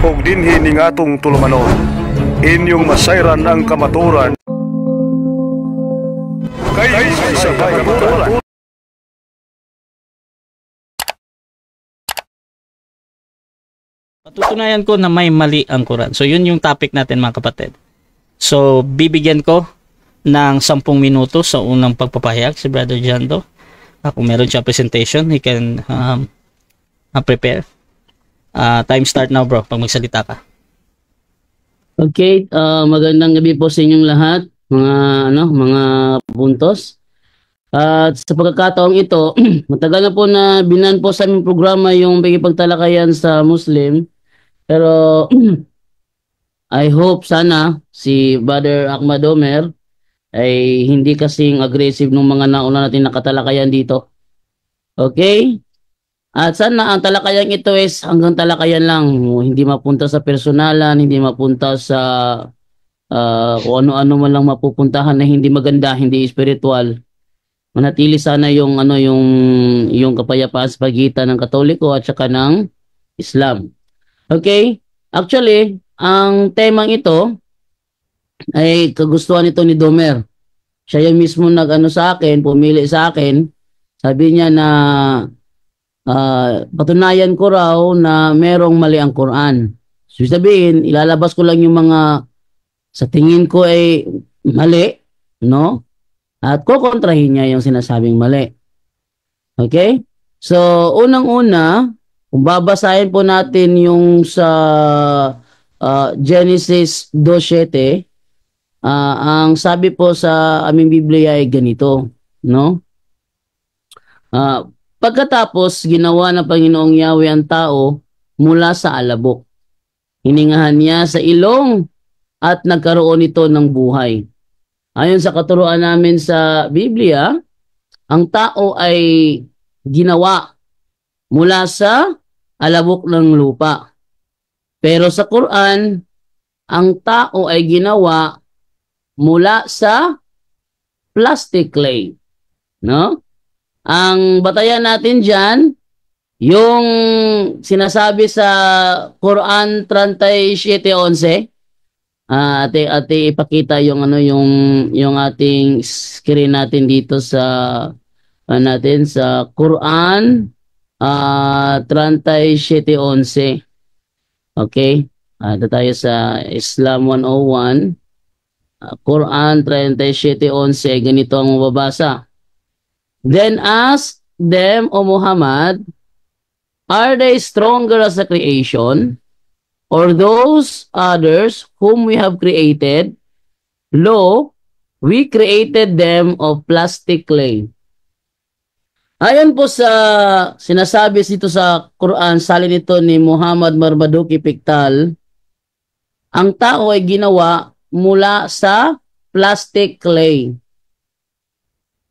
ug dinhi ning atong tulumanon. Inyong masayran ang kamaturan kay sa kamaturan. Patutunayan ko na may mali ang Quran. So yun yung topic natin mga kapatid. So bibigyan ko ng 10 minuto sa unang pagpapahayag si Brother Jando. Kung meron siya presentation, he can prepare. Time start now bro, pag magsalita ka. Okay, magandang gabi po sa inyong lahat, mga puntos. At sa pagkakataong ito, matagal na po na binan po sa aming programa yung pagkipagtalakayan sa Muslim. Pero I hope sana si Brother Ahmad Omer ay hindi kasing aggressive nung mga nauna natin nakatalakayan dito. Okay? At sana ang talakayan ito is hanggang talakayan lang. Hindi mapunta sa personalan, hindi mapunta sa kung ano-ano man lang mapupuntahan na hindi maganda, hindi spiritual. Manatili sana yung kapayapaan sa pagitan ng Katoliko at saka ng Islam. Okay? Actually, ang temang ito ay kagustuhan ito ni Domer. Siya yung mismo sa akin, pumili sa akin. Sabi niya na patunayan ko raw na merong mali ang Quran. So sabihin, ilalabas ko lang yung mga sa tingin ko ay mali, no? At kukontrahin niya yung sinasabing mali. Okay? So, unang-una, kung babasahin po natin yung sa Genesis 2:7, ang sabi po sa aming Biblia ay ganito, no? Pagkatapos, ginawa ng Panginoong Yahweh ang tao mula sa alabok. Hiningahan niya sa ilong at nagkaroon ito ng buhay. Ayon sa katuruan namin sa Biblia, ang tao ay ginawa mula sa alabok ng lupa. Pero sa Quran, ang tao ay ginawa mula sa plastic clay. No? Ang batayan natin dyan, yung sinasabi sa Quran 37:11, ate ipakita yung yung ating screen natin dito sa sa Quran 37:11. Okay? Ito tayo sa Islam 101. Quran 37:11, ganito ang mababasa. Then ask them, O Muhammad, are they stronger as a creation, or those others whom we have created? Lo, we created them of plastic clay. Ayon po sa sinasabi dito sa Quran, salin ito ni Muhammad Marbaduki Piktal, ang tao ay ginawa mula sa plastic clay.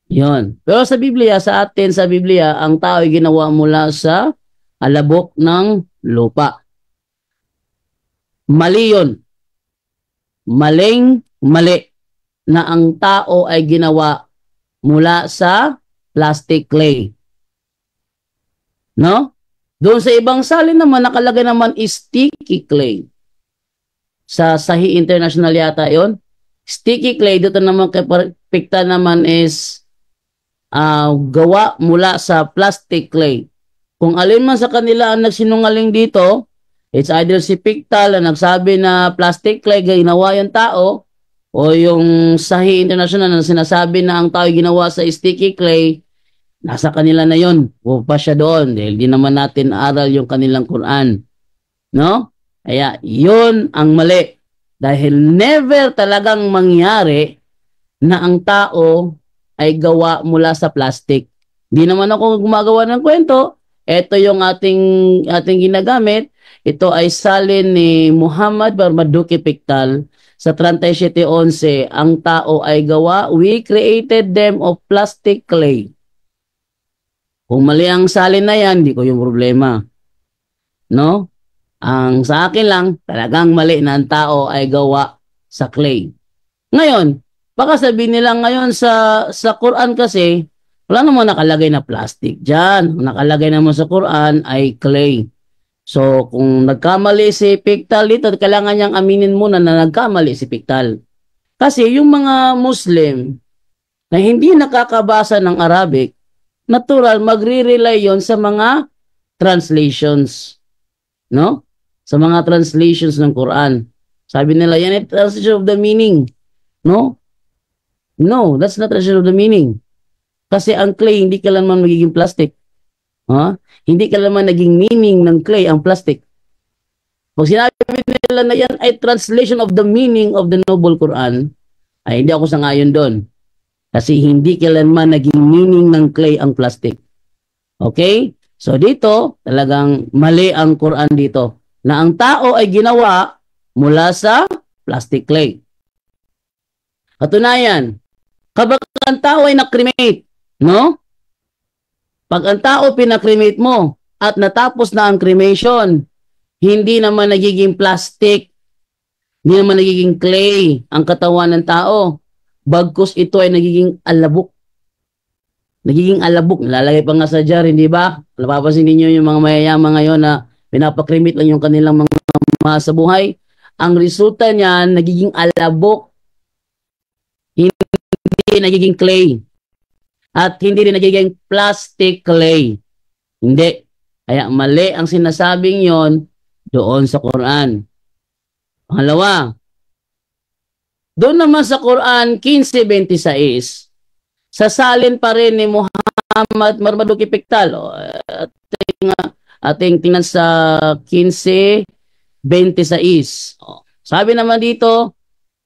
Yon. Pero sa Biblia, sa atin sa Biblia, ang tao ay ginawa mula sa alabok ng lupa. Mali yun. Mali na ang tao ay ginawa mula sa plastic clay. No? Doon sa ibang salin naman, nakalagay naman sticky clay. Sa Sahih International yata yon. Sticky clay, dito naman kay Pikta naman is gawa mula sa plastic clay. Kung alin man sa kanila ang nagsinungaling dito, it's either si Piktal na nagsabi na plastic clay ginawa yung tao, o yung Sahih International na sinasabi na ang tao ginawa sa sticky clay, nasa kanila na yon. O pa siya doon dahil di naman natin aral yung kanilang Quran. No? Kaya yun ang mali. Dahil never talagang mangyari na ang tao ay gawa mula sa plastic. Hindi naman ako gumagawa ng kwento. Ito yung ating ginagamit. Ito ay salin ni Muhammad Marbaduki Piktal sa 37:11. Ang tao ay gawa, we created them of plastic clay. Kung mali ang salin na yan, hindi ko yung problema. No? Ang sa akin lang, talagang mali na ang tao ay gawa sa clay. Ngayon, baka sabihin nila ngayon sa Quran kasi, wala naman nakalagay na plastic dyan. Nakalagay naman sa Quran ay clay. So, kung nagkamali si Pictal dito, kailangan niyang aminin muna na nagkamali si Pictal. Kasi yung mga Muslim na hindi nakakabasa ng Arabic, natural, magre-rely yon sa mga translations. No? Sa mga translations ng Quran. Sabi nila, yan ay translation of the meaning. No? No, that's not translation of the meaning. Kasi ang clay, hindi kailanman magiging plastic. Hindi kailanman naging meaning ng clay ang plastic. Pag sinabi nila na yan ay translation of the meaning of the Noble Quran, ay hindi ako sangayon doon. Kasi hindi kailanman naging meaning ng clay ang plastic. Okay? So dito, talagang mali ang Quran dito. Na ang tao ay ginawa mula sa plastic clay. Katunayan, kapag ang tao ay nakremate, no? Pag ang tao pinakremate mo at natapos na ang cremation, hindi naman nagiging plastic, hindi naman nagiging clay ang katawan ng tao. Bagkus ito ay nagiging alabok. Nagiging alabok. Nalalagay pa nga sa jar, hindi ba? Napapansin ninyo yung mga mayayaman ngayon na pinapakremate lang yung kanilang mga sa buhay. Ang resulta niyan, nagiging alabok. Hindi nagiging clay. At hindi rin nagiging plastic clay. Hindi. Kaya mali ang sinasabing yon doon sa Quran. Pangalawa, doon naman sa Quran 15:26, sasalin pa rin ni Muhammad Marmaduke Pictal. Ating tingnan sa 15:26. Sabi naman dito,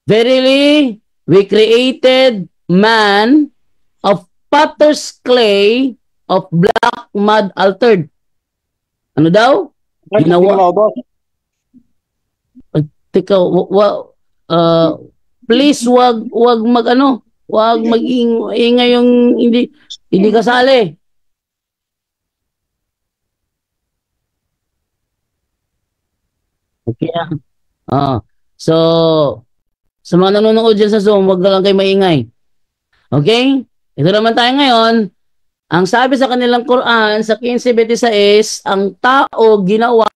verily, we created man of potter's clay of black mud altered. Ano daw? Ginawa. Teka, please wag mag-ingay yung hindi kasali. Okay. So, sa mga nanonood dyan sa Zoom, wag lang kayo maingay. Okay? Ito naman tayo ngayon. Ang sabi sa kanilang Quran, sa 15:26, ang tao ginawa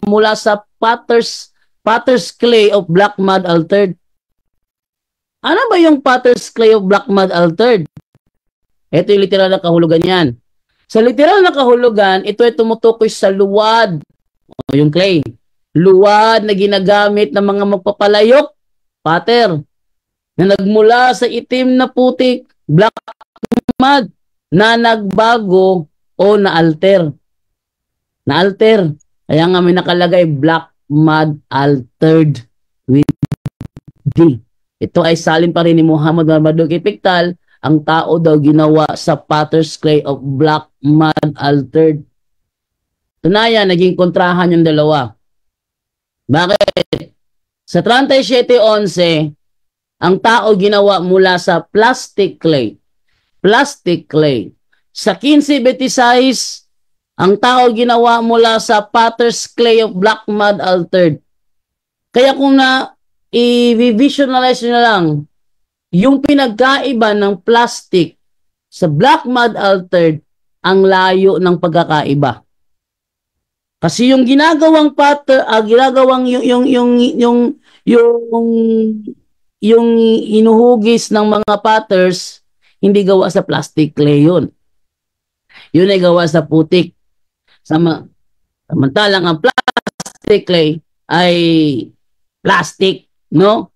mula sa potter's clay of black mud altered. Ano ba yung potter's clay of black mud altered? Ito yung literal na kahulugan yan. Sa literal na kahulugan, ito ay tumutukoy sa luwad. Yung clay. Luwad na ginagamit ng mga magpapalayok, potter, na nagmula sa itim na putik, black mud, na nagbago o na-alter. Na-alter. Kaya nga may nakalagay black mud altered with D. Ito ay salin pa rin ni Muhammad Marmaduke Pictal, ang tao daw ginawa sa potter's clay of black mud altered. Tunayan, naging kontrahan yung dalawa. Bakit? Sa 37:11, ang tao ginawa mula sa plastic clay. Plastic clay. Sa 15:26, ang tao ginawa mula sa potter's clay of black mud altered. Kaya kung i-visualize nyo lang, yung pinagkaiba ng plastic sa black mud altered, ang layo ng pagkakaiba. Kasi yung ginagawang ginagawang yung inuhugis ng mga potters, hindi gawa sa plastic clay yun. Yun ay gawa sa putik. Samantalang ang plastic clay ay plastic, no?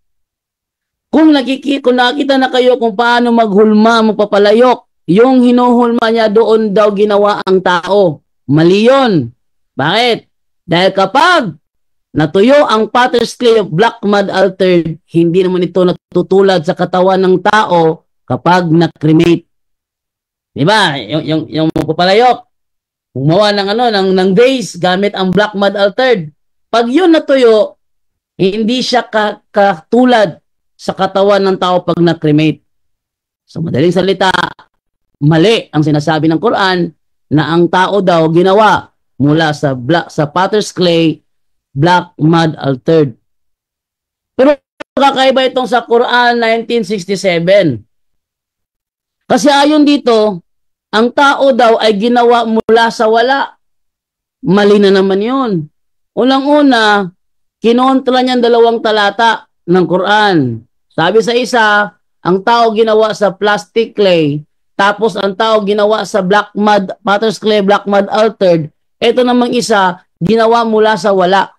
Kung nakita na kayo kung paano magpapalayok, yung hinuhulma niya doon daw ginawa ang tao. Mali yun. Bakit? Dahil kapag natuyo ang potter's clay of black mud altered, hindi naman ito natutulad sa katawan ng tao kapag na-cremate. Diba? Yung magpapalayok, gumawa ng vase gamit ang black mud altered. Pag yun natuyo, hindi siya katulad sa katawan ng tao pag na-cremate. So madaling salita, mali ang sinasabi ng Quran na ang tao daw ginawa mula sa potter's clay, black mud altered. Pero kakaiba itong sa Quran 1967. Kasi ayon dito, ang tao daw ay ginawa mula sa wala. Mali na naman yun. Unang-una, kinontra niyan 2 talata ng Quran. Sabi sa isa, ang tao ginawa sa plastic clay, tapos ang tao ginawa sa black mud, potter's clay, black mud altered. Ito namang isa, ginawa mula sa wala.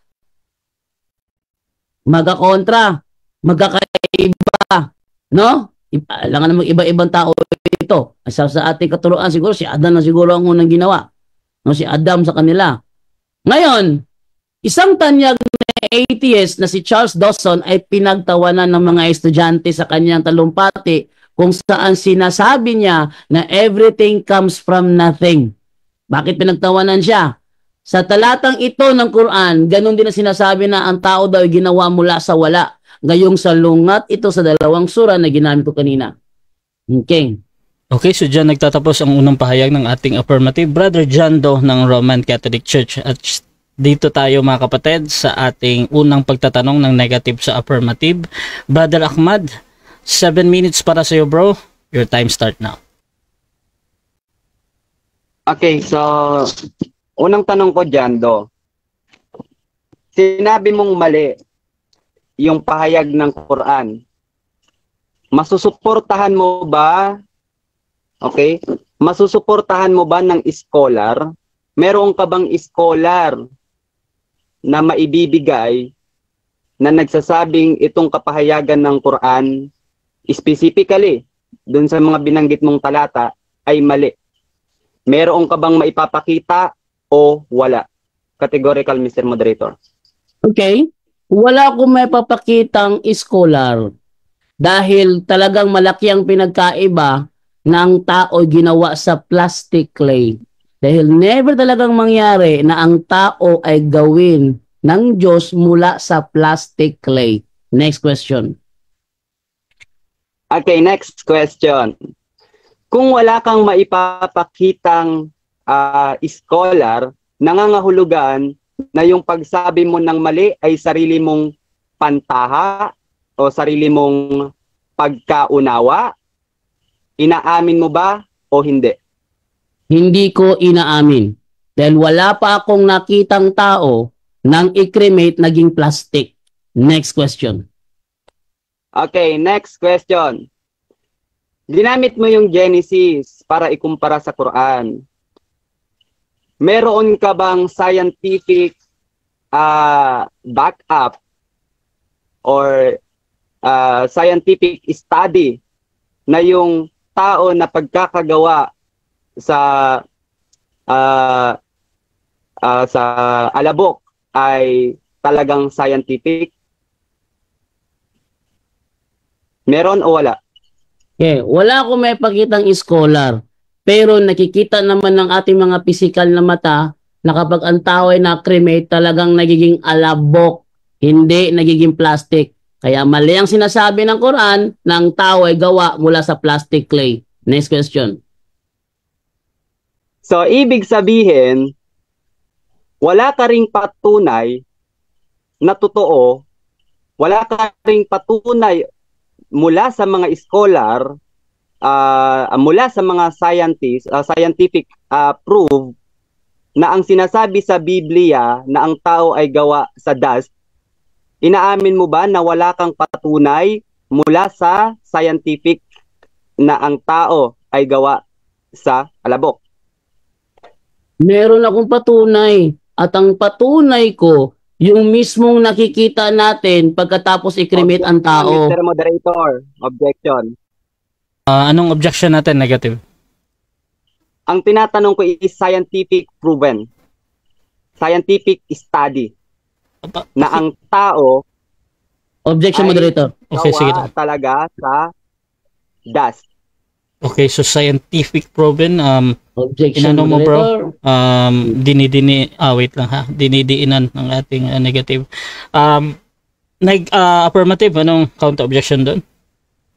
Magkakontra, magkakaiba, no? Alam nga namang iba-ibang tao ito. Sa ating katuruan siguro, si Adam na siguro ang unang ginawa. No, si Adam sa kanila. Ngayon, isang tanyag na atheist na si Charles Dawson ay pinagtawanan ng mga estudyante sa kanyang talumpati kung saan sinasabi niya na everything comes from nothing. Bakit pinagtawanan siya? Sa talatang ito ng Quran, ganun din na sinasabi na ang tao daw ay ginawa mula sa wala. Gayong salungat ito sa 2 sura na ginamit ko kanina. Okay. Okay, so dyan nagtatapos ang unang pahayag ng ating affirmative. Brother John Doe ng Roman Catholic Church. At dito tayo mga kapatid sa ating unang pagtatanong ng negative sa affirmative. Brother Ahmad, 7 minutes para sa iyo, bro. Your time start now. Okay, so unang tanong ko dyan, Do. Sinabi mong mali yung pahayag ng Quran. Masusuportahan mo ba? Okay? Masusuportahan mo ba ng scholar? Meron ka bang scholar na maibibigay na nagsasabing itong kapahayagan ng Quran, specifically, dun sa mga binanggit mong talata, ay mali? Meron ka bang maipapakita o wala? Categorical, Mr. Moderator. Okay. Wala akong may papakitang scholar dahil talagang malaki ang pinagkaiba ng tao ginawa sa plastic clay. Dahil never talagang mangyari na ang tao ay gawin ng Diyos mula sa plastic clay. Next question. Okay, next question. Kung wala kang maipapakitang scholar, nangangahulugan na yung pagsabi mo ng mali ay sarili mong pantaha o sarili mong pagkaunawa? Inaamin mo ba o hindi? Hindi ko inaamin. Dahil wala pa akong nakitang tao nang i-cremate naging plastic. Next question. Okay, next question. Ginamit mo yung Genesis para ikumpara sa Quran. Meron ka bang scientific backup or scientific study na yung tao na pagkakagawa sa alabok ay talagang scientific? Meron o wala? Okay, wala akong may pakitang scholar. Pero nakikita naman ng ating mga physical na mata na kapag ang tao ay na-cremate, talagang nagiging alabok, hindi nagiging plastic. Kaya mali ang sinasabi ng Quran na ang tao ay gawa mula sa plastic clay. Next question. So, ibig sabihin, wala ka ring patunay na totoo, wala ka ring patunay mula sa mga scholar, mula sa mga scientific proof na ang sinasabi sa Biblia na ang tao ay gawa sa dust. Inaamin mo ba na wala kang patunay mula sa scientific na ang tao ay gawa sa alabok? Meron akong patunay. At ang patunay ko, yung mismong nakikita natin pagkatapos i-cremate ang tao. Mr. Moderator, objection. Anong objection natin, negative? Ang tinatanong ko is scientific proven. Scientific study. Na ang tao Objection, ay moderator. Okay, sige. gawa talaga sa dust. Okay, so scientific proven, Objection, inano mo, moderator. bro? Wait lang ha. Dinidiinan ng ating negative. Affirmative, anong counter objection doon?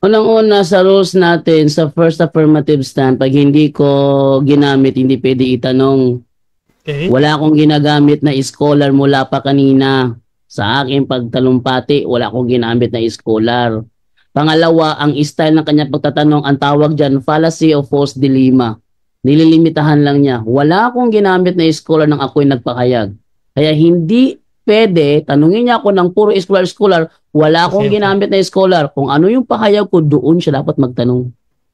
Unang-una sa rules natin, sa first affirmative stand, pag hindi ko ginamit, hindi pwede itanong. Okay. Wala akong ginagamit na scholar mula pa kanina. Sa aking pagtalumpati, wala akong ginamit na scholar. Pangalawa, ang style ng kanyang pagtatanong, ang tawag dyan, fallacy o false dilemma. Nililimitahan lang niya. Wala akong ginamit na scholar nang ako'y nagpahayag. Kaya hindi pwede, tanungin niya ako ng puro scholar, wala akong Okay, okay. ginamit na scholar. Kung ano yung pahayag ko, doon siya dapat magtanong.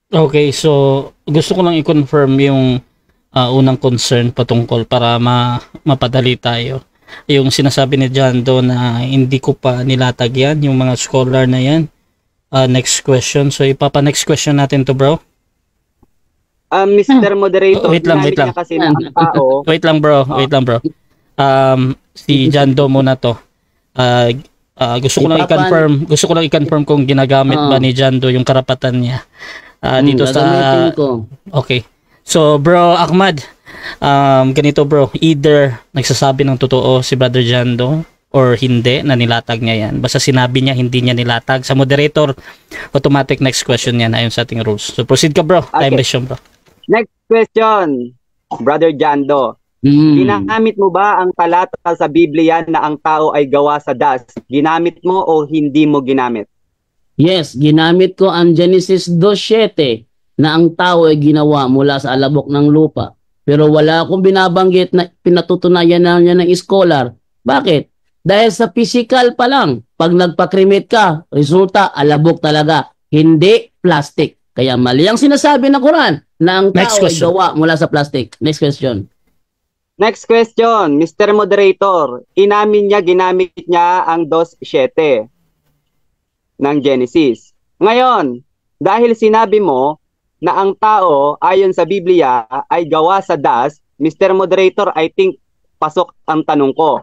Okay, so gusto ko lang i-confirm yung unang concern patungkol para mapadali tayo. Yung sinasabi ni John do na hindi ko pa nilatag yan, yung mga scholar na yan. Next question. So next question natin to, bro. Mr. Moderator, Wait lang, ginamit wait lang. niya kasi na ang tao. Wait lang, bro. Wait lang, bro. Si John do muna to. Gusto ko lang i-confirm kung ginagamit ba ni John do yung karapatan niya dito sa Gagamitin ko. Okay. So, bro Ahmad, ganito bro, either nagsasabi ng totoo si Brother Jando or hindi na nilatag niya yan. Basta sinabi niya hindi niya nilatag. Sa moderator, automatic next question yan ayon sa ating rules. So, proceed ka bro. Okay. Time restriction bro. Next question, Brother Jando. Ginamit mo ba ang talata sa Biblia na ang tao ay gawa sa dust? Ginamit mo o hindi mo ginamit? Yes, ginamit ko ang Genesis 2:7 na ang tao ay ginawa mula sa alabok ng lupa. Pero wala akong binabanggit na pinatutunayan na niya ng scholar. Bakit? Dahil sa physical pa lang, pag nagpa-cremate ka, resulta alabok talaga, hindi plastic. Kaya mali ang sinasabi ng Quran na ang Next tao ay question. gawa mula sa plastic. Next question. Next question, Mr. Moderator. Ginamit niya ang 2:7 ng Genesis. Ngayon, dahil sinabi mo na ang tao ayon sa Biblia ay gawa sa dust, Mr. Moderator, I think pasok ang tanong ko.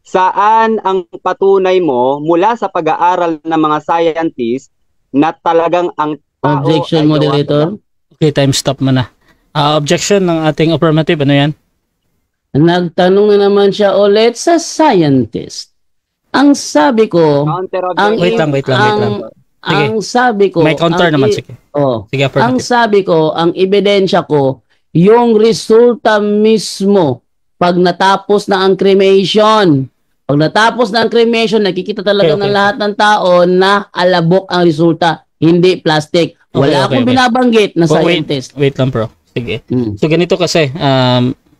Saan ang patunay mo mula sa pag-aaral ng mga scientists na talagang ang tao Objection, ay gawa sa moderator. dust? Okay, time stop muna. Objection ng ating affirmative, ano yan? Nagtanong na naman siya ulit sa scientist. Ang sabi ko, Counter ang objection. Wait lang. Sige. ang sabi ko, May counter naman, sige. Sige, ang affirmative. sabi ko, ang ebidensya ko, yung resulta mismo pag natapos na ang cremation. Pag natapos na ang cremation, nakikita talaga Okay. ng lahat ng tao na alabok ang resulta, hindi plastic. Wala akong Okay. binabanggit na Oh, scientist. wait lang bro. Sige. Mm. So ganito kasi,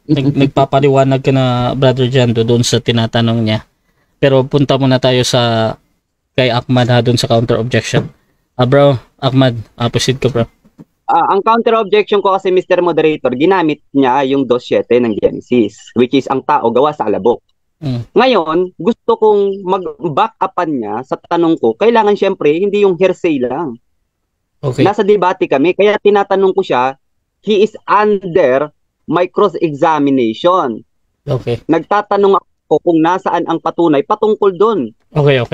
nagpapaliwanag ka na Brother Jando doon sa tinatanong niya. Pero punta muna tayo sa kay Ahmad doon sa counter objection. Bro, Ahmad, proceed ka bro. Ang counter objection ko kasi, Mr. Moderator, ginamit niya yung 2:7 ng Genesis, which is ang tao gawa sa alabok. Ngayon, gusto kong mag-back upan niya sa tanong ko, kailangan syempre hindi yung hearsay lang. Okay. Nasa debate kami, kaya tinatanong ko siya, he is under my cross-examination. Okay. Nagtatanong ako kung nasaan ang patunay patungkol doon. Okay.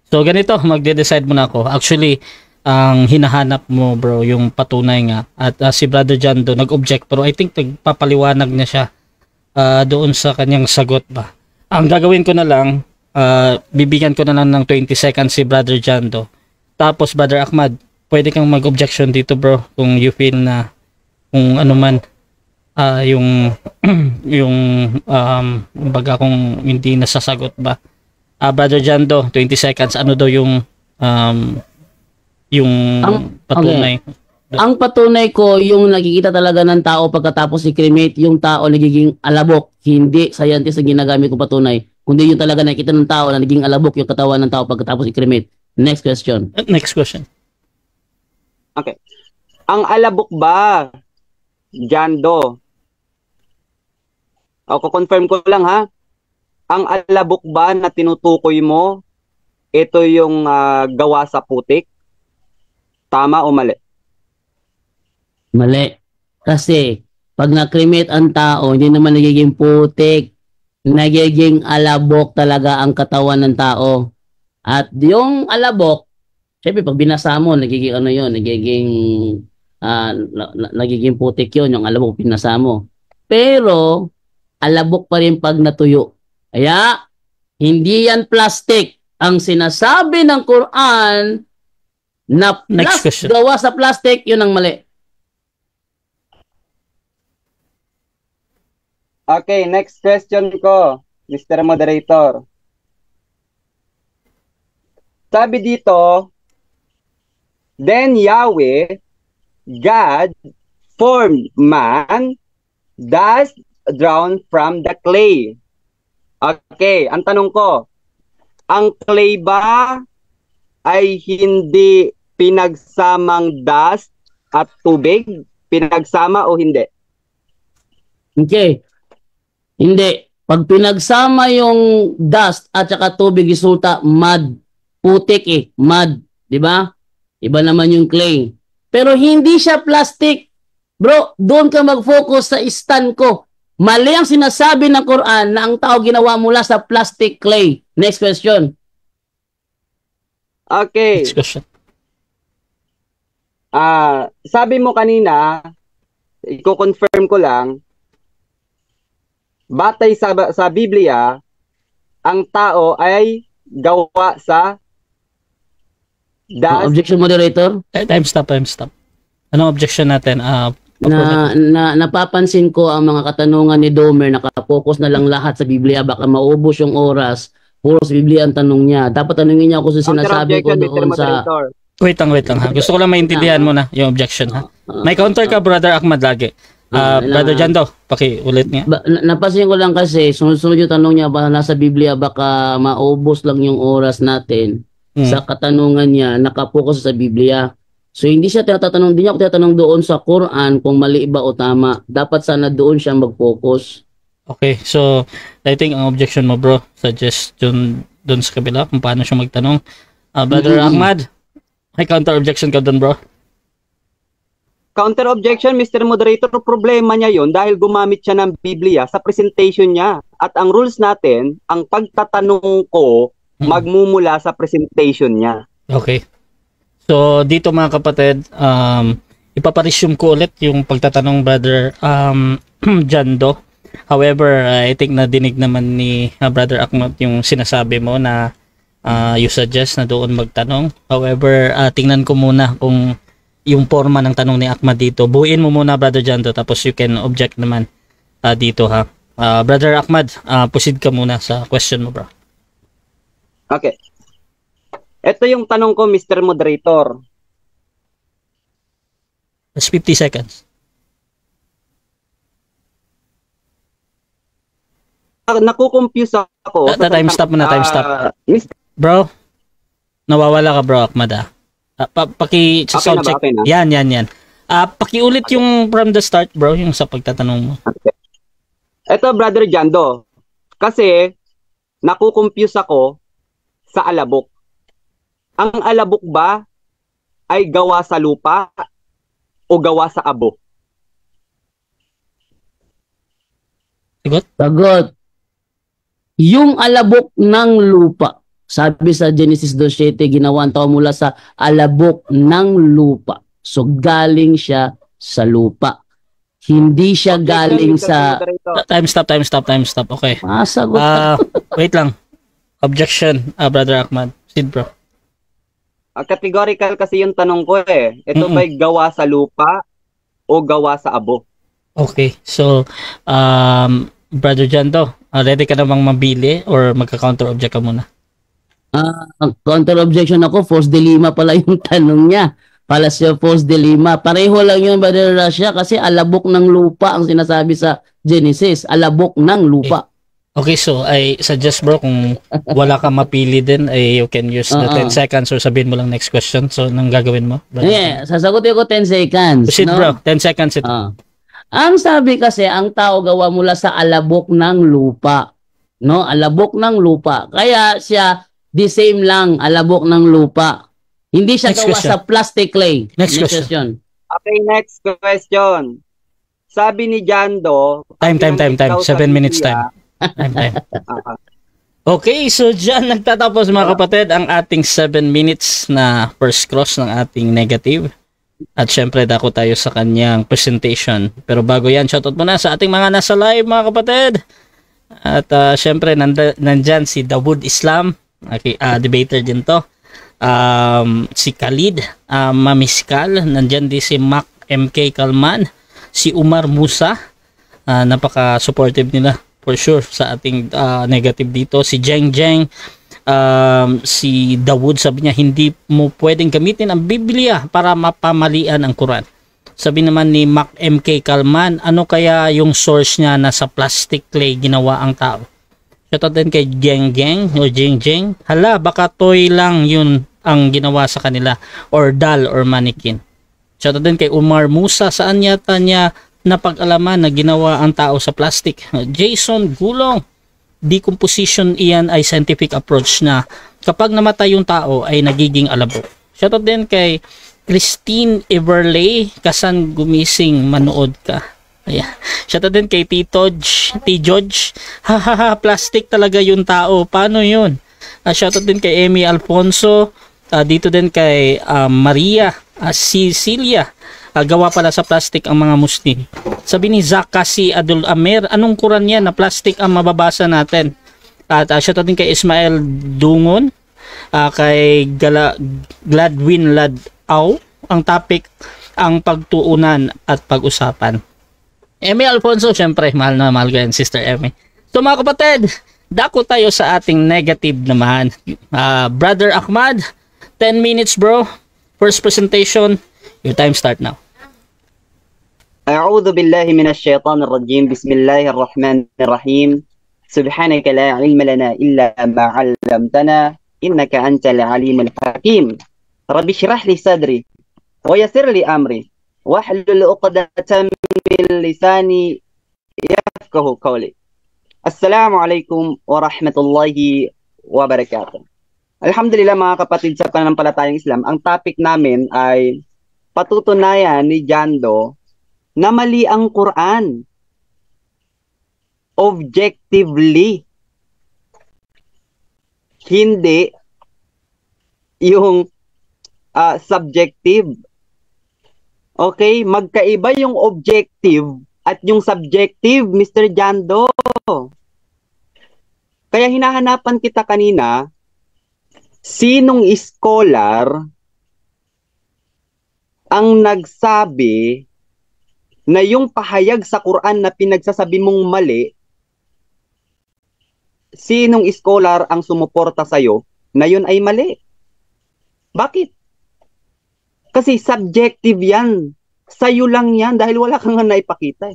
So ganito, magde-decide muna ako. Actually, ang hinahanap mo bro, yung patunay nga. At si Brother Jando nag-object, pero I think nagpapaliwanag na siya doon sa kanyang sagot ba. Ang gagawin ko na lang, bibigyan ko na lang ng 20 seconds si Brother Jando. Tapos Brother Ahmad, pwede kang mag-objection dito bro kung you feel na kung ano man yung baga kung hindi nasasagot ba. Brother Jando, 20 seconds, ano daw yung patunay? Ang patunay ko, yung nakikita talaga ng tao pagkatapos i-cremate, yung tao nagiging alabok, hindi scientist na ginagamit kong patunay, kundi yung talaga nakikita ng tao na naging alabok yung katawan ng tao pagkatapos i-cremate. Next question. Next question. Okay. Ang alabok ba, Jando? Confirm ko lang ha. Ang alabok ba na tinutukoy mo, ito yung gawa sa putik? Tama o mali? Mali. Kasi, pag na-cremate ang tao, hindi naman nagiging putik. Nagiging alabok talaga ang katawan ng tao. At yung alabok, syempre pag binasa mo, nagiging ano yun, nagiging putik yun, yung alabok binasa mo. Pero, alabok pa rin pag natuyo. Kaya, hindi yan plastic. Ang sinasabi ng Quran na Next question. gawa sa plastic, yun ang mali. Okay, next question ko, Mr. Moderator. Sabi dito, then Yahweh, God, formed man dust drawn from the clay. Okay, ang tanong ko, ang clay ba ay hindi pinagsamang dust at tubig? Pinagsama o hindi? Okay. Hindi. Pag pinagsama yung dust at saka tubig, resulta mud. Putik mud. Diba? Iba naman yung clay. Pero hindi siya plastic. Bro, doon ka mag-focus sa stand ko. Mali ang sinasabi ng Quran na ang tao ginawa mula sa plastic clay. Next question. Okay. Next question. Sabi mo kanina, i-confirm ko lang, batay sa Biblia, ang tao ay gawa sa dust. Objection, moderator. Time stop. Anong objection natin? Napapansin ko ang mga katanungan ni Domer, nakapokus na lang lahat sa Biblia, baka maubos yung oras. Puro sa Biblia ang tanong niya. Dapat tanungin niya ako sa sinasabi ko doon sa... Wait lang ha. Gusto ko lang maintindihan mo na yung objection ha. May counter ka, Brother Ahmad, lagi. Brother Jando, pakiulit niya. Napansin ko lang kasi, sunod-sunod yung tanong niya, baka nasa Biblia, baka maubos lang yung oras natin. Sa katanungan niya, nakapokus sa Biblia. So hindi siya tinatanong, hindi niya ako tinatanong doon sa Quran kung mali ba o tama. Dapat sana doon siya mag-focus. Okay, so I think ang objection mo, bro, suggest doon sa kabila kung paano siya magtanong. Brother Ahmad, may counter objection ka doon, bro? Counter objection, Mr. Moderator, problema niya yon dahil gumamit siya ng Biblia sa presentation niya. At ang rules natin, ang pagtatanong ko, magmumula sa presentation niya. Okay. So, dito mga kapatid, ipaparesume ko ulit yung pagtatanong, Brother Jando. However, I think nadinig naman ni Brother Ahmad yung sinasabi mo na you suggest na doon magtanong. However, tingnan ko muna kung yung forma ng tanong ni Ahmad dito. Buuin mo muna, Brother Jando, tapos you can object naman dito ha. Brother Ahmad, proceed ka muna sa question mo, bro. Okay. Ito yung tanong ko, Mr. Moderator. That's 50 seconds. Nakukompuse ako. Time stop muna, time stop. Bro, nawawala ka, bro, Ahmad sa sound check. Okay na? Yan. Pakiulit yung from the start, bro, yung sa pagtatanong mo. Okay. Ito, Brother Jando. Kasi, nakukompuse ako sa alabok. Ang alabok ba ay gawa sa lupa o gawa sa abo? Sagot. Yung alabok ng lupa. Sabi sa Genesis 2:7, ginawa ang tao mula sa alabok ng lupa. So galing siya sa lupa. Hindi siya galing sa... Time stop. Okay. Sagot. Wait lang. Objection, Brother Ahmad. Sid, bro. Categorical kasi yung tanong ko eh. Ito ba'y gawa sa lupa o gawa sa abo? Okay. So, Brother Jando, ready ka namang mabili or magka-counter object ka muna? Counter objection ako, false dilemma pala yung tanong niya. Palasyo false dilemma. Pareho lang yun, Brother Russia, kasi alabok ng lupa ang sinasabi sa Genesis. Alabok ng lupa. Okay, so I suggest, bro, kung wala kang mapili din, you can use the 10 seconds or sabihin mo lang next question. So, anong gagawin mo? Sasagutin ko 10 seconds. Proceed, bro. 10 seconds ito. Ang sabi kasi, ang tao gawa mula sa alabok ng lupa. No? Alabok ng lupa. Kaya siya, the same lang, alabok ng lupa. Hindi siya gawa sa plastic clay. Next question. Okay, next question. Sabi ni Jando... Time. 7 minutes time. Okay, so dyan nagtatapos mga kapatid ang ating 7 minutes na first cross ng ating negative. At syempre dako tayo sa kanyang presentation. Pero bago yan, shoutout muna sa ating mga nasa live mga kapatid. At syempre nandyan si Dawood Islam, debater din to. Si Khalid Mamiskal, nandyan din si Mac MK Kalman, si Umar Musa, napaka-supportive nila for sure sa ating negative dito. Si Jeng, si Dawood, sabi niya hindi mo pwedeng gamitin ang Biblia para mapamalian ang Quran. Sabi naman ni Mac MK Kalman, ano kaya yung source niya na sa plastic clay ginawa ang tao? Shoutout din kay Geng Geng o Jeng Jeng. Hala, baka toy lang yun ang ginawa sa kanila, or doll or mannequin. Shoutout din kay Umar Musa, saan yata niya napag-alaman na ginawa ang tao sa plastic? Jason Gulong, decomposition iyan ay scientific approach na kapag namatay yung tao ay nagiging alabo. Shoutout din kay Christine Everley, kasan gumising manood ka. Ayan. Shoutout din kay T. George. Hahaha, plastic talaga yung tao. Paano yun? Shoutout din kay Amy Alfonso. Dito din kay Maria Cecilia. Gawa pala sa plastic ang mga Muslim. Sabi ni Zakasi Adul Amer, anong Quran yan na plastic ang mababasa natin? At shoutout din kay Ismael Dungon. Kay Gladwin Ladaw, ang topic ang pagtuunan at pag-usapan. Emmy Alfonso, syempre mahal na mahal ko yan, Sister Emmy. So mga kapatid, dako tayo sa ating negative naman. Brother Ahmad, 10 minutes bro, first presentation, your time start now. أعوذ بالله من الشيطان الرجيم بسم الله الرحمن الرحيم سبحانك لا علم لنا إلا ما علمتنا إنك أنت العليم الحكيم رب اشرح لي صدري ويسر لي أمري واحلل عقدة من لساني يفقه قولي السلام عليكم ورحمة الله وبركاته. Alhamdulillah mga kapatid sa pananampalatayang Islam, ang topic namin ay patutunayan ni Jando na mali ang Quran objectively. Hindi yung subjective. Okay, magkaiba yung objective at yung subjective, Mr. Jando. Kaya hinahanapan kita kanina, sinong scholar ang nagsabi na yung pahayag sa Quran na pinagsasabi mong mali, sinong scholar ang sumuporta sa'yo na yun ay mali? Bakit? Kasi subjective yan. Sa'yo lang yan dahil wala kang nga naipakita.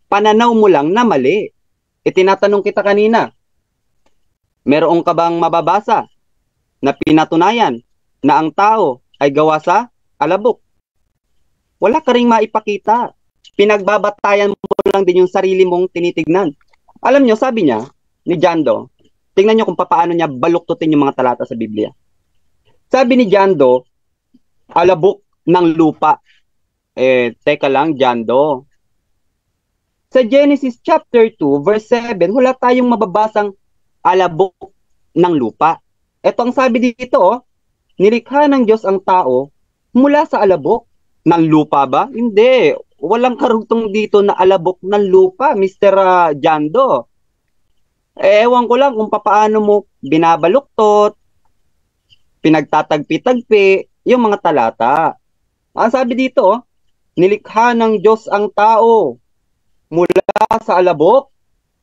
Pananaw mo lang na mali. Tinatanong kita kanina, meron ka bang mababasa na pinatunayan na ang tao ay gawa sa alabok? Wala ka ring maipakita. Pinagbabatayan mo lang din yung sarili mong tinitignan. Alam nyo, sabi niya, ni Jando, tingnan nyo kung paano niya baluktutin yung mga talata sa Biblia. Sabi ni Jando, alabok ng lupa. Teka lang, Jando. Sa Genesis chapter 2, verse 7, wala tayong mababasang alabok ng lupa. Ito ang sabi dito, nilikha ng Diyos ang tao mula sa alabok ng lupa ba? Hindi. Walang karugtong dito na alabok ng lupa, Mr. Jando. Ewan ko lang kung paano mo binabaluktot, pinagtatagpi-tagpi, yung mga talata. Ang sabi dito, nilikha ng Diyos ang tao mula sa alabok,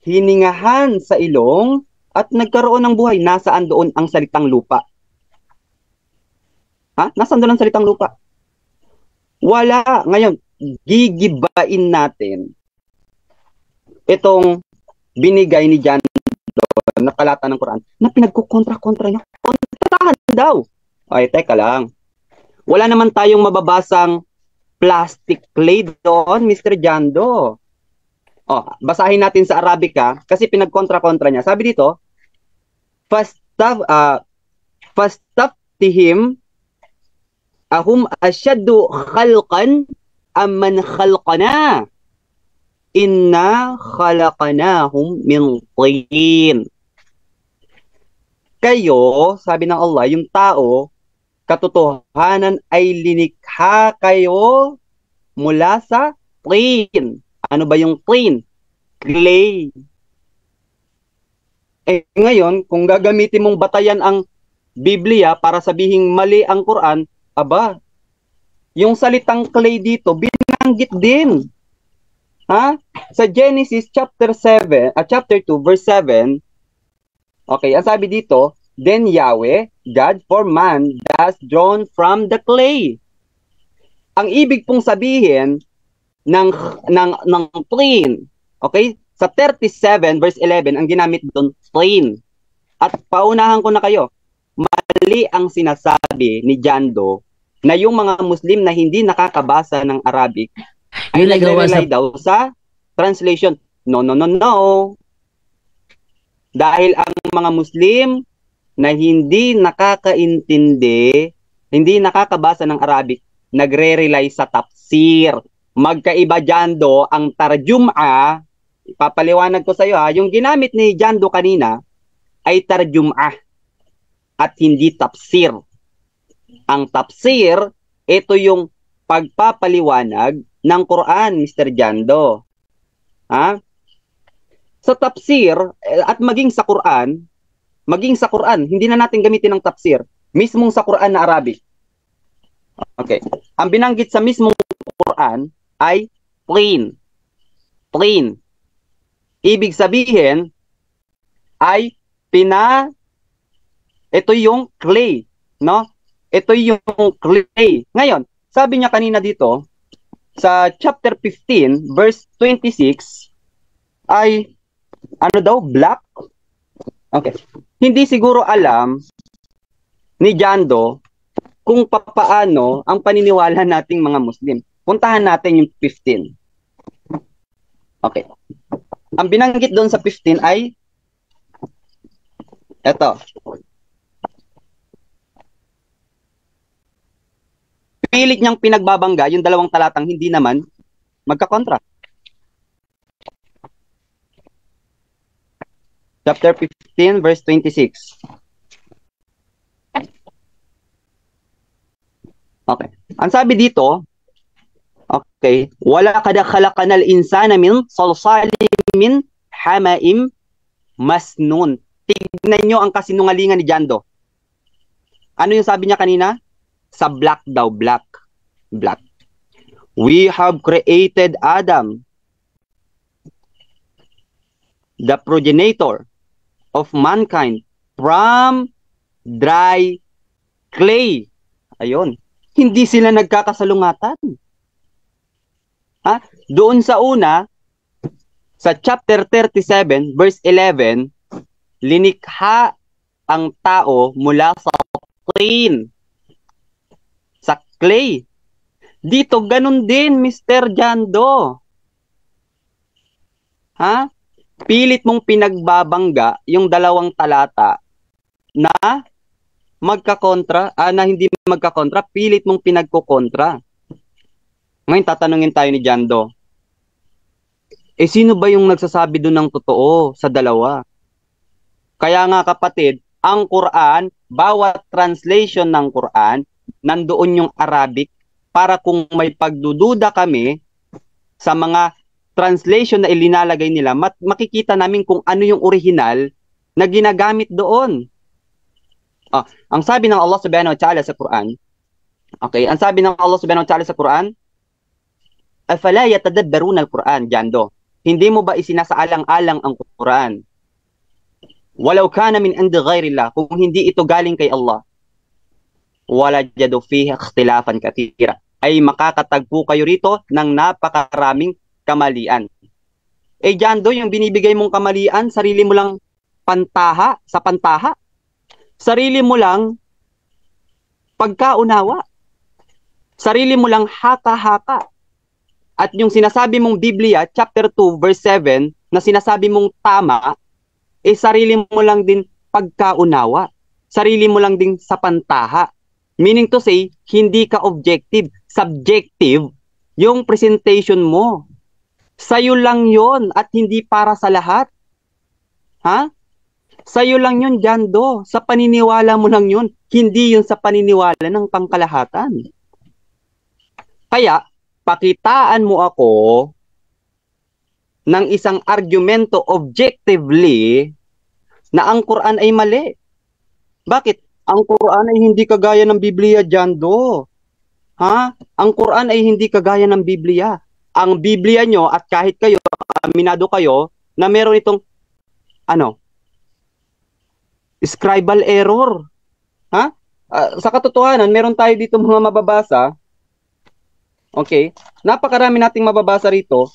hiningahan sa ilong, at nagkaroon ng buhay. Nasaan doon ang salitang lupa? Nasaan doon ang salitang lupa? Wala. Ngayon, gigibain natin itong binigay ni John na talata ng Quran na pinagkukontra-kontra niya. Kontrahan daw. Ay, teka lang. Wala naman tayong mababasang plastic clay doon, Mr. Jando. Basahin natin sa Arabica kasi pinagkontra-kontra niya. Sabi dito, fastaftihim ahum asyaddu khalqan amman khalqana inna khalaqnahum min tin. Kayo, sabi ng Allah, yung tao, katotohanan ay linikha kayo mula sa tin. Ano ba yung tin? Clay. Ngayon, kung gagamitin mong batayan ang Biblia para sabihing mali ang Quran, yung salitang clay dito, binanggit din. Sa Genesis chapter 2, verse 7, okay, ang sabi dito, then Yahweh, God for man, thus drawn from the clay, ang ibig pong sabihin ng plain, okay? Sa 37 verse 11, ang ginamit doon, plain. At paunahan ko na kayo, mali ang sinasabi ni Jando na yung mga Muslim na hindi nakakabasa ng Arabic ay Yun ay gawa nagre-rely daw sa translation. No, no, no, no. Dahil ang mga Muslim na hindi nakakaintindi, hindi nakakabasa ng Arabic, nagre-rely sa tafsir. Magkaiba Jando, ang tarjum'a, ipapaliwanag ko sa iyo ha, yung ginamit ni Jando kanina ay tarjum'a at hindi tafsir. Ang tafsir, ito yung pagpapaliwanag ng Quran, Mr. Jando. Ha? Sa tafsir at maging sa Quran, hindi na natin gamitin ng tafsir, mismong sa Quran na Arabic. Okay. Ang binanggit sa mismong Quran ay plain. Plain. Ibig sabihin ay ito yung clay, no? Ito yung clay. Ngayon, sabi niya kanina dito sa chapter 15 verse 26 ay ano daw, black? Okay. Hindi siguro alam ni Jando kung papaano ang paniniwala nating mga Muslim. Puntahan natin yung 15. Okay. Ang binanggit doon sa 15 ay eto. Pilit niyang pinagbabangga yung dalawang talatang hindi naman magkakontra. Chapter 15 verse 26. Okay. Ang sabi dito, okay, wala kada khalaqanal insana min salsalin min hamaim masnun. Tignan nyo ang kasinungalingan ni Jando. Ano yung sabi niya kanina? Sa black daw, black. Black. We have created Adam, the progenitor of mankind, from dry clay. Ayun. Hindi sila nagkakasalungatan. Ha? Doon sa una, sa chapter 37, verse 11, linikha ang tao mula sa plain, sa clay. Dito, ganun din, Mr. Jando. Ha? Pilit mong pinagbabangga yung dalawang talata na magkakontra, na hindi magkakontra, pilit mong pinagkukontra. Ngayon, tatanungin tayo ni Jando. Sino ba yung nagsasabi doon ng totoo sa dalawa? Kaya nga kapatid, ang Quran, bawat translation ng Quran, nandoon yung Arabic para kung may pagdududa kami sa mga translation na ilinalagay nila, makikita namin kung ano yung original na ginagamit doon. Ang sabi ng Allah Subhanahu wa Ta'ala sa Quran, okay, ang sabi ng Allah Subhanahu wa Ta'ala sa Quran, afala yatadabbaruna al-Quran, Jando. Hindi mo ba isinasaalang-alang ang Quran? Walau kana min indi ghairillah, kung hindi ito galing kay Allah, wala jadu fihi ikhtilafan katira, ay makakatagpo kayo rito ng napakaraming kamalian. Jando, yung binibigay mong kamalian, sarili mo lang pantaha, sa pantaha. Sarili mo lang pagkaunawa. Sarili mo lang haka-haka. At yung sinasabi mong Biblia, chapter 2, verse 7, na sinasabi mong tama, sarili mo lang din pagkaunawa. Sarili mo lang din sa pantaha. Meaning to say, hindi ka objective, subjective yung presentation mo. Sa'yo lang yon at hindi para sa lahat. Ha? Sa'yo lang yun, Jando. Sa paniniwala mo lang yun. Hindi yun sa paniniwala ng pangkalahatan. Kaya, pakitaan mo ako ng isang argumento objectively na ang Quran ay mali. Bakit? Ang Quran ay hindi kagaya ng Biblia, Jando. Ha? Ang Quran ay hindi kagaya ng Biblia. Ang Biblia nyo at kahit kayo, aminado kayo, na meron itong, scribal error. Ha? Sa katotohanan, meron tayo dito mga mababasa Okay? Napakarami nating mababasa rito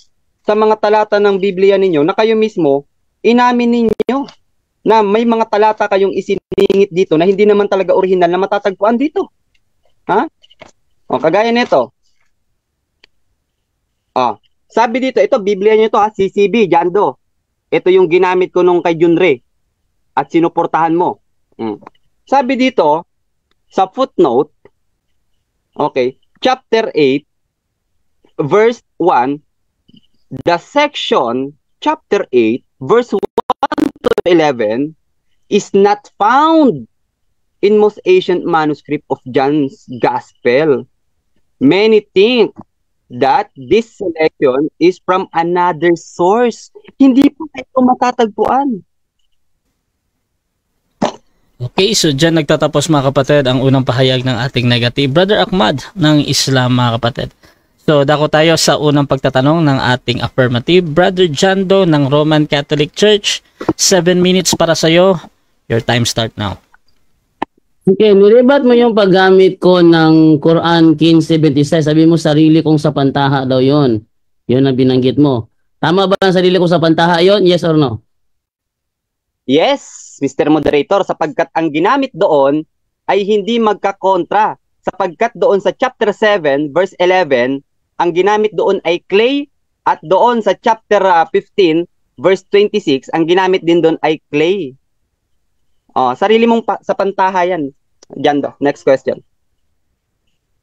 sa mga talata ng Biblia ninyo na kayo mismo, inamin ninyo na may mga talata kayong isiningit dito na hindi naman talaga original na matatagpuan dito. Ha? O, kagaya nito. Sabi dito, ito, Biblia nyo ito ha, CCB, Jando. Ito yung ginamit ko nung kay Junre at sinuportahan mo. Sabi dito, sa footnote, okay, chapter 8, verse 1, the section, chapter 8, verse 1 to 11, is not found in most ancient manuscript of John's Gospel. Many think that this selection is from another source. Hindi po ito matatagpuan. Okay, so dyan nagtatapos mga kapatid ang unang pahayag ng ating negative. Brother Ahmad ng Islam mga kapatid. So dako tayo sa unang pagtatanong ng ating affirmative. Brother Jando ng Roman Catholic Church, 7 minutes para sa'yo. Your time start now. Okay, nilibat mo yung paggamit ko ng Quran 15:26. Sabi mo sarili kong sapantaha daw yon. Yun ang binanggit mo. Tama ba ang sarili kong sapantaha yon? Yes or no? Yes, Mr. Moderator, sapagkat ang ginamit doon ay hindi magkakontra. Sapagkat doon sa chapter 7, verse 11, ang ginamit doon ay clay, at doon sa chapter 15, verse 26, ang ginamit din doon ay clay. Sarili mong sapantaha yan. Jando, next question.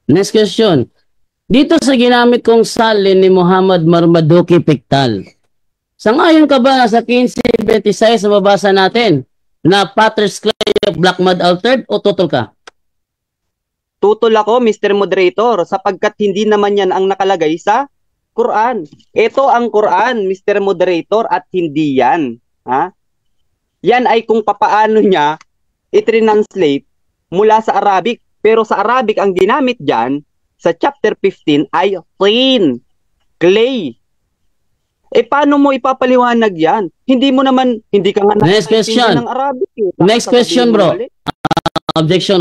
Next question. Dito sa ginamit kong salin ni Muhammad Marmaduke Pictal, sangayon ka ba sa 15:26 na mabasa natin na Potter's Clay of Black Mud Altered o tutol ka? Tutol ako, Mr. Moderator, sapagkat hindi naman yan ang nakalagay sa Quran. Ito ang Quran, Mr. Moderator, at hindi yan. Ha? Yan ay kung papaano niya i-translate mula sa Arabic. Pero sa Arabic, ang ginamit dyan sa chapter 15 ay tin, clay. Paano mo ipapaliwanag yan? Hindi mo naman, hindi ka nga Next question. ng Arabic. Next question, bro. Objection.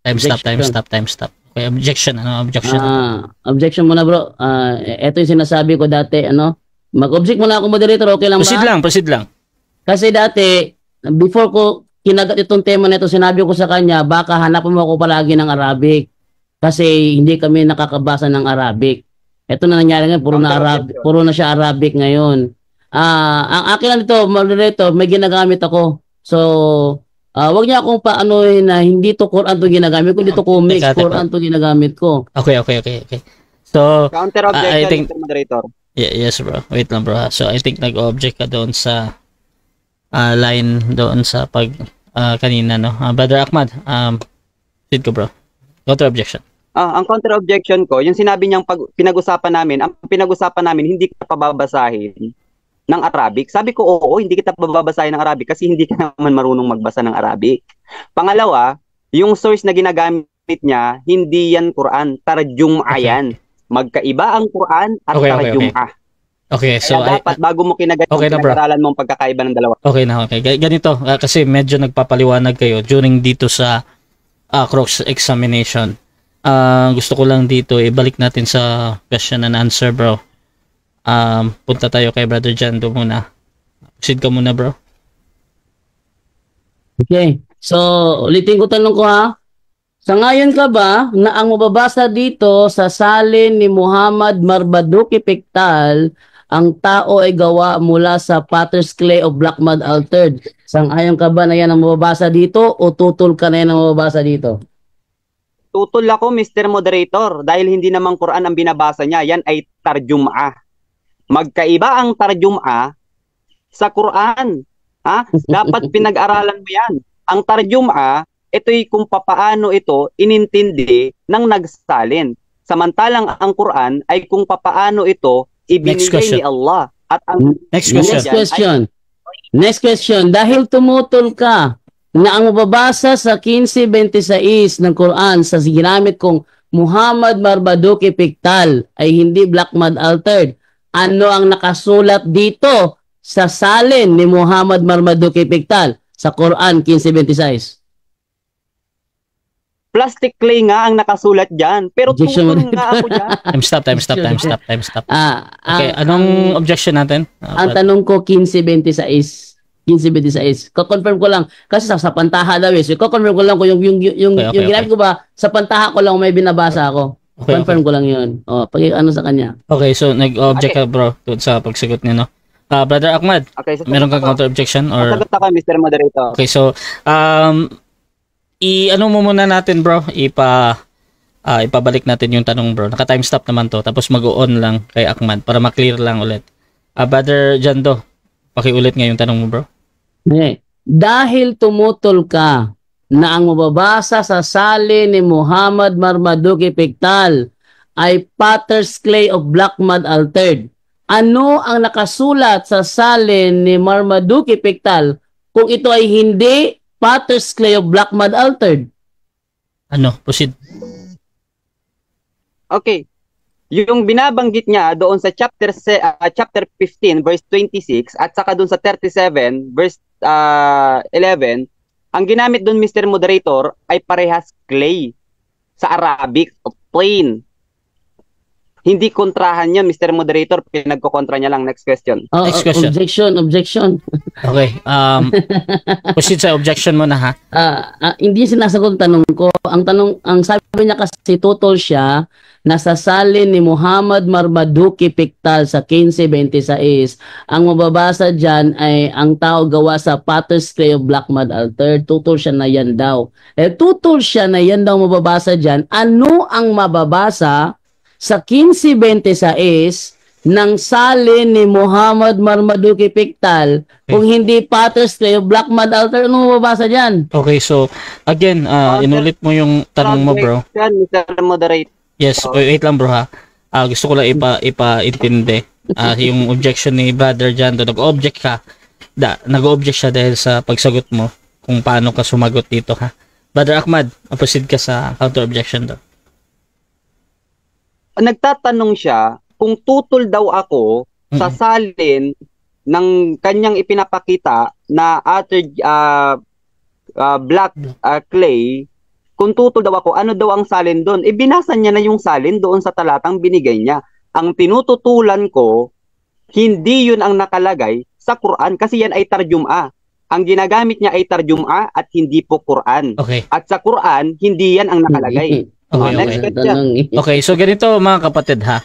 Time stop. Okay, objection. Ano objection? Objection muna, bro. Ito yung sinasabi ko dati, mag-object muna ako, moderator, okay lang ba? Proceed lang. Kasi dati, before ko kinagat itong tema na ito, sinabi ko sa kanya, baka hanapan mo ako palagi ng Arabic. Kasi hindi kami nakakabasa ng Arabic. Ito na nangyari ngayon, puro na siya Arabic ngayon. Ang akin lang dito, moderator, may ginagamit ako. So, wag niya akong paanohin na hindi to Quran to ginagamit ko, dito comics, Quran to ginagamit ko. Okay. So, counter objection, I think, Mr. Moderator. Yes, bro. Wait lang, bro. So, I think nag-object ka doon sa line doon sa kanina, no? Brother Ahmad, proceed ko, bro. Counter objection. Ang counter objection ko, yung sinabi niyang pinag-usapan namin, hindi ka pababasahin ng Arabic. Sabi ko, oo, hindi kita pababasahin ng Arabic kasi hindi ka naman marunong magbasa ng Arabic. Pangalawa, yung source na ginagamit niya, hindi yan Quran, tarjum'a yan. Magkaiba ang Quran at tarjum'a. Okay, so dapat bago mo kinagat yung pinag-aralan mong pagkakaiba ng dalawa. Okay. Ganito, kasi medyo nagpapaliwanag kayo during dito sa cross examination. Gusto ko lang dito ibalik natin sa question and answer, bro. Punta tayo kay Brother Jando muna. Proceed ka muna, bro. Okay. So, ulitin ko tanong ko ha. Sangayon ka ba na ang mababasa dito sa salin ni Muhammad Marmaduke Pictal, ang tao ay gawa mula sa Potter's Clay of Black Mud Altered? Sangayon ka ba na yan ang mababasa dito o tutol ka na yan ang mababasa dito? Tutol ako, Mr. Moderator, dahil hindi naman Quran ang binabasa niya. Yan ay tarjum'a. Magkaiba ang tarjum'a sa Quran. Dapat pinag-aralan mo yan. Ang tarjum'a, ito'y kung papaano ito inintindi ng nagsalin. Samantalang ang Quran ay kung papaano ito ibinigay ni Allah. At ang Next question. Dahil tumutol ka na ang mababasa sa 15:26 ng Quran sa ginamit kong Muhammad Marmaduke Pictal ay hindi Black Mud Altered, ano ang nakasulat dito sa salin ni Muhammad Marmaduke Pictal sa Quran 15:26? plastic clay nga ang nakasulat dyan. Pero Objection. tutol nga ako dyan. Time stop. Okay, anong objection natin? Ang tanong ko 1526. 1526. Ko-confirm ko lang kasi sa pantaha daw eh. So ko-confirm ko lang kung yung Okay. ginamit ko ba sa pantaha ko lang may binabasa ako. Okay, Confirm ko lang 'yun. Oh, pag ano sa kanya. Okay, so nag-object ka bro doon sa pagsagot niya, no? Brother Ahmad, Okay, so meron kang counter objection or sagot ako, Mr. Moderator. okay, so ano mo muna natin bro, ipabalik natin yung tanong bro. Naka-time stop naman to, tapos mag-on lang kay Ahmad para ma-clear lang ulit. Brother Jando, pakiulit nga yung tanong mo bro. Okay. Dahil tumutol ka na ang mababasa sa salin ni Muhammad Marmaduke Pictal ay potter's clay of black mud altered. Ano ang nakasulat sa salin ni Marmaduke Pictal kung ito ay hindi potter's clay of black mud altered? Ano? Proceed. Okay. Yung binabanggit niya doon sa chapter 15 verse 26 at saka doon sa 37 verse 11, ang ginamit doon, Mr. Moderator, ay parehas clay sa Arabic o plain. Hindi kontrahan yun, Mr. Moderator. Pinagkokontra niya lang. Next question. Next question. Objection. Okay. Proceed sa objection mo na ha. Hindi sinasagot ang tanong ko. Ang sabi niya kasi tutol siya na sa salin ni Muhammad Marmaduke Pictal sa 1526. Ang mababasa dyan ay ang tao gawa sa potter's clay of black mud altered. Tutol siya na yan daw. Tutol siya na yan daw mababasa dyan. Ano ang mababasa sa 1526 ng salin ni Muhammad Marmaduke Pictal kung hindi potter's clay of black mud altered? Ano mababasa dyan? Okay, so again, inulit mo yung tanong mo bro. Mr. Moderator. Yes, wait lang bro ha. Gusto ko lang ipaintindi. Yung objection ni Brother Jando, nag-object ka. Nag-object siya dahil sa pagsagot mo kung paano ka sumagot dito ha. Brother Ahmad, proceed ka sa counter objection do. Nagtatanong siya kung tutol daw ako sa salin ng kanyang ipinapakita na black clay. Kung tutol daw ako, ano daw ang salin doon? Binasa niya na yung salin doon sa talatang binigay niya. Ang tinututulan ko, hindi yun ang nakalagay sa Quran kasi yan ay tarjuma. Ang ginagamit niya ay tarjuma at hindi po Quran. Okay. At sa Quran, hindi yan ang nakalagay. Next question. Okay, so ganito mga kapatid ha.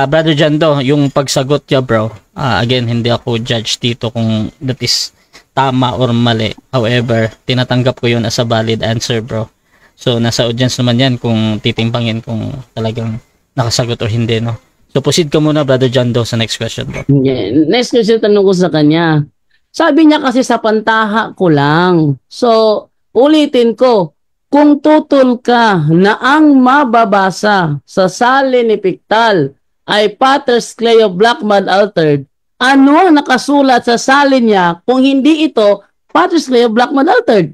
Brother Jando, yung pagsagot niya bro, again, hindi ako judge dito kung that is tama or mali. However, tinatanggap ko yun as a valid answer bro. So, nasa audience naman yan kung titimbangin kung talagang nakasagot o hindi, no? So, proceed ka muna, Brother Jando, sa next question bro. Yeah. Next question, tanong ko sa kanya. Sabi niya kasi sa pantaha ko lang. So, ulitin ko, kung tutol ka na ang mababasa sa salin ni Pictal ay potter's clay of black mud altered, ano ang nakasulat sa salin niya kung hindi ito potter's clay of black mud altered?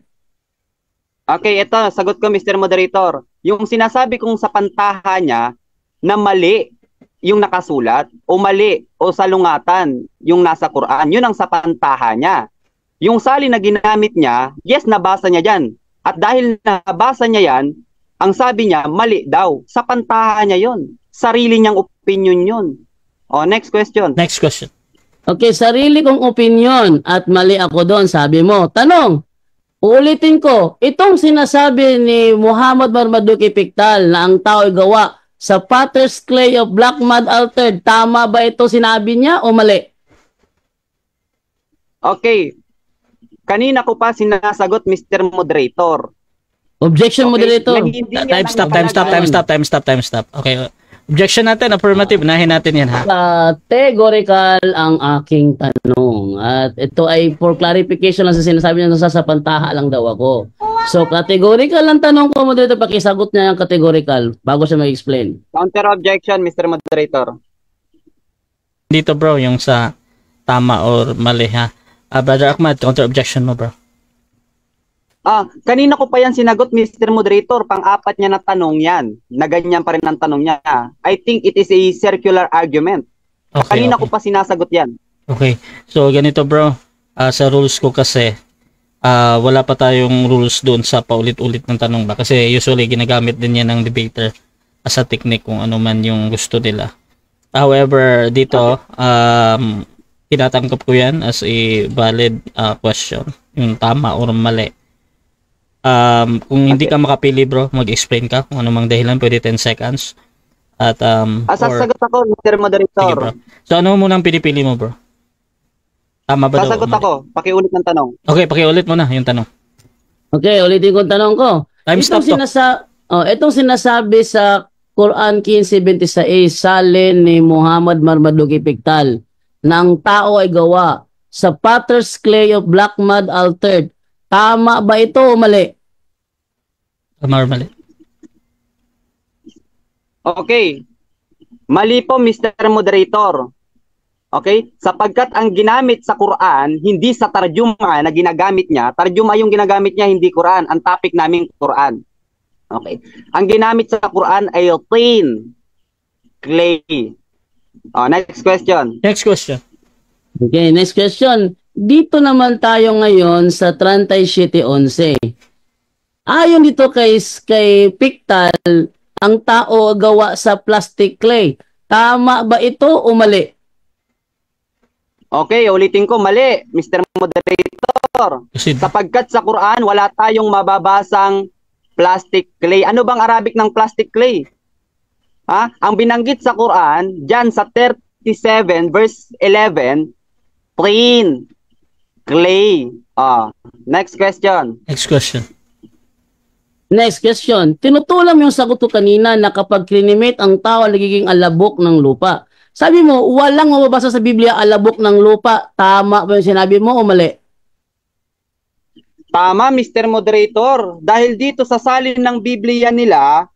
Okay, ito, sagot ko, Mr. Moderator. Yung sinasabi kong sa pantaha niya na mali yung nakasulat o mali o salungatan yung nasa Quran, yun ang sa pantaha niya. Yung salin na ginamit niya, yes, nabasa niya dyan. At dahil nabasa niya yan, ang sabi niya, mali daw. Sa pantaha niya yun. Sarili niyang opinion yun. O, next question. Next question. Okay, sarili kong opinion at mali ako doon, sabi mo. Tanong, ulitin ko, itong sinasabi ni Muhammad Marmaduke Pictal na ang tao ay gawa sa potter's clay of black mud altered, tama ba ito sinabi niya o mali? Okay. Kanina ko pa sinasagot, Mr. Moderator. Objection, Okay, moderator. Time stop. Okay. Objection natin, affirmative. Unahin natin yan ha. Categorical ang aking tanong. At ito ay for clarification lang sa sinasabi niya sa pantaha lang daw ako. So, categorical ang tanong ko, moderator. Pakisagot niya yung categorical bago siya mag-explain. Counter objection, Mr. Moderator. Dito bro, yung sa tama or mali ha. Brother Ahmad, counter objection mo bro. Kanina ko pa yan sinagot, Mr. Moderator. Pang-apat niya na tanong yan. Na ganyan pa rin ang tanong niya. I think it is a circular argument. Kanina ko pa sinasagot yan. Okay. So, ganito bro. Sa rules ko kasi, wala pa tayong rules doon sa paulit-ulit ng tanong ba, kasi usually ginagamit din yan ng debater as a technique kung ano man yung gusto nila. However, dito tinatanggap ko yan as a valid question, yung tama or mali. Kung hindi ka makapili bro, mag-explain ka kung ano mang dahilan, pwede 10 seconds. At sasagot ako, Mr. Moderator. sige, bro. So ano muna ang pinipili mo, bro? Tama ba Sasagot daw? ako, pakiulit ng tanong. Okay, pakiulit mo na yung tanong. Okay, ulitin ko ang tanong ko. Time stop to. Itong sinasabi sa Quran 15:26, salin ni Muhammad Marmaduke Piktal, na ang tao ay gawa sa potter's clay of black mud altered. Tama ba ito o mali? Tama or mali? Okay. Mali po, Mr. Moderator. Okay? Sapagkat ang ginamit sa Quran, hindi sa tarjuma na ginagamit niya. Tarjuma yung ginagamit niya, hindi Quran. Ang topic namin Quran. Okay? Ang ginamit sa Quran ay tin, clay. Next question. Next question. Okay, next question. Dito naman tayo ngayon sa 37:11. Ayon dito kay Piktal, ang tao gawa sa plastic clay. Tama ba ito o mali? Okay, ulitin ko, mali, Mr. Moderator. Proceed. Sapagkat sa Quran, wala tayong mababasang plastic clay. Ano bang Arabic ng plastic clay? Ang binanggit sa Quran, dyan sa 37 verse 11, plain clay. Next question. Next question. Next question. Tinutulam yung sagot ko kanina na kapag klinimate ang tao nagiging alabok ng lupa. Sabi mo, walang mababasa sa Biblia alabok ng lupa. Tama ba yung sinabi mo o mali? Tama, Mr. Moderator. Dahil dito sa salin ng Biblia nila,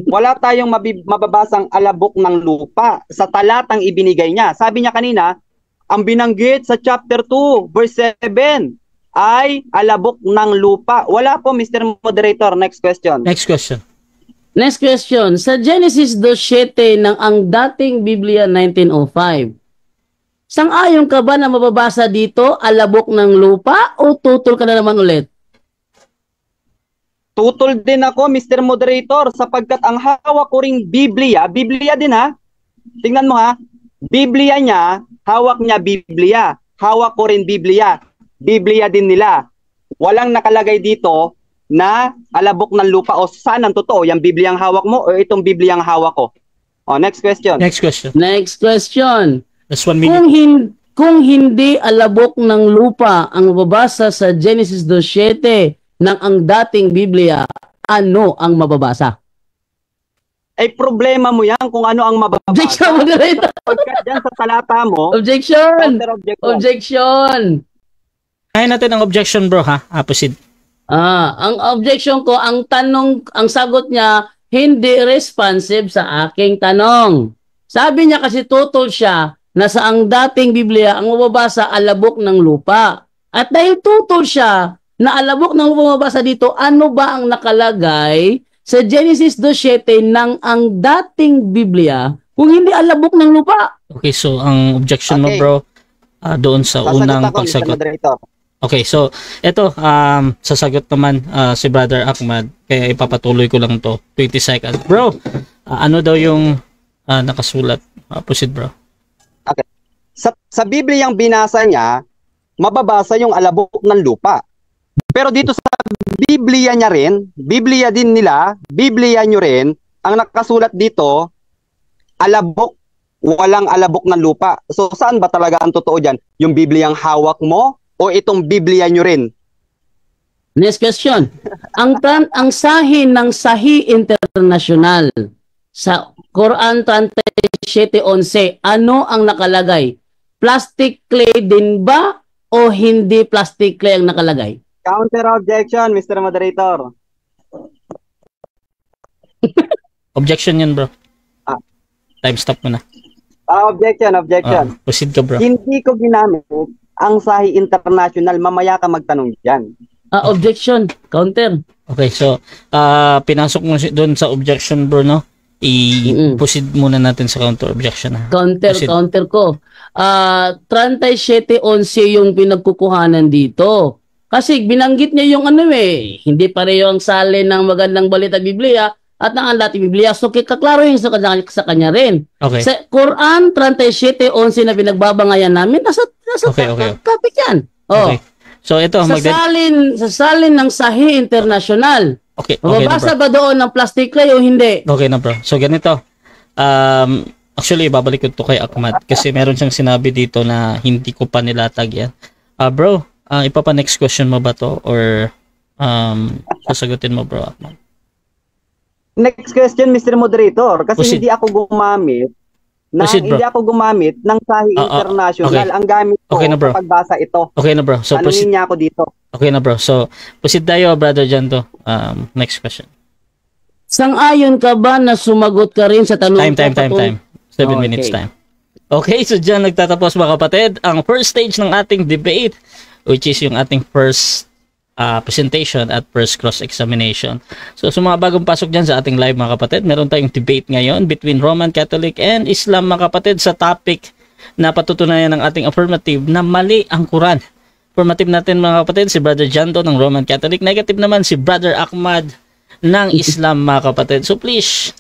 wala tayong mababasang alabok ng lupa sa talatang ibinigay niya. Sabi niya kanina, ang binanggit sa chapter 2, verse 7, ay alabok ng lupa. Wala po, Mr. Moderator. Next question. Next question. Next question. Sa Genesis 2:7 ng ang dating Biblia 1905, sang-ayon ka ba na mababasa dito alabok ng lupa o tutol ka na naman ulit? Tutol din ako, Mr. Moderator, sapagkat ang hawak ko ring Biblia din ha. Tingnan mo ha. Biblia niya, hawak niya Biblia. Hawak ko rin Biblia din nila. Walang nakalagay dito na alabok ng lupa o saan ang totoo, yung Bibliang hawak mo o itong Bibliang hawak ko. Next question. Next question. Next question. That's 1 minute. Kung hindi alabok ng lupa ang mababasa sa Genesis 2:7 ng ang dating Biblia, ano ang mababasa? Ay problema mo yan kung ano ang mababasa. Objection, moderator. Pagkat dyan sa talata mo, Objection. counter-objection. Objection. Kaya natin ang objection bro ha. Proceed. Ang objection ko, ang sagot niya, hindi responsive sa aking tanong. Sabi niya kasi tutol siya na sa ang dating Biblia, ang mababasa alabok ng lupa. At dahil tutol siya na alabok ng mababasa dito, ano ba ang nakalagay sa Genesis 2:7 ng ang dating Biblia kung hindi alabok ng lupa? Okay, so ang objection mo Okay. bro, doon sa Sasagot unang ako, Mr. pagsagot. Moderator. Okay, so eto sasagot naman si Brother Ahmad, kaya ipapatuloy ko lang to 20 seconds. Bro, ano daw yung nakasulat? Proceed bro. Okay. Sa Bibliyang binasa niya, mababasa yung alabok ng lupa. Pero dito sa Biblia niya rin, Biblia din nila, Biblia nyo rin, ang nakasulat dito, alabok, walang alabok ng lupa. So saan ba talaga ang totoo dyan? Yung Bibliang hawak mo o itong Biblia nyo rin? Next question. Ang sahi ng Sahih International sa Quran 37:11, ano ang nakalagay? Plastic clay din ba o hindi plastic clay ang nakalagay? Counter objection, Mr. Moderator. Objection yan bro. Ah. Time stop mo na. Objection. Proceed ka bro. Hindi ko ginamit ang Sahih International. Mamaya ka magtanong dyan. Objection. Counter. Okay, so pinasok mo doon sa objection bro, no? I-proceed muna natin sa counter objection ha. Proceed. Counter ko. 37:11 yung pinagkukuhanan dito. Kasi binanggit niya yung ano hindi pareho ang salin ng magandang balita Biblia at ng dating Biblia. So kaklaro yung sa kanya rin. Okay. Sa Quran 37:11 na pinagbabangayan namin, nasa Okay. topic yan. Oh. Okay. So ito, Sa salin ng Sahih International. Okay na, Mababasa bro. ba doon ng plastic clay o hindi? Okay na, bro. So ganito. Actually, babalik ko to kay Ahmad kasi meron siyang sinabi dito na hindi ko pa nilatag yan. Bro, ipapa next question mo ba to or sasagutin mo, bro, Ahmad? Next question, Mr. Moderator, kasi Proceed. hindi ako gumamit Proceed, bro. hindi ako gumamit ng Sahih International. Okay. Ang gamit ko Okay na, bro. pagbasa ito. Okay na, bro. So Tanungin niya ako dito. Okay na, bro. So proceed tayo, brother Janto. Next question. Sang-ayon ka ba na sumagot ka rin sa tanong Time. 7 Okay. minutes time. Okay, so dyan nagtatapos mga kapatid ang first stage ng ating debate, which is yung ating first presentation at first cross-examination. So sa mga bagong pasok dyan sa ating live mga kapatid, meron tayong debate ngayon between Roman Catholic and Islam mga kapatid sa topic na patutunayan ng ating affirmative na mali ang Quran. Affirmative natin mga kapatid si Brother Janto ng Roman Catholic, negative naman si Brother Ahmad ng Islam mga kapatid. So please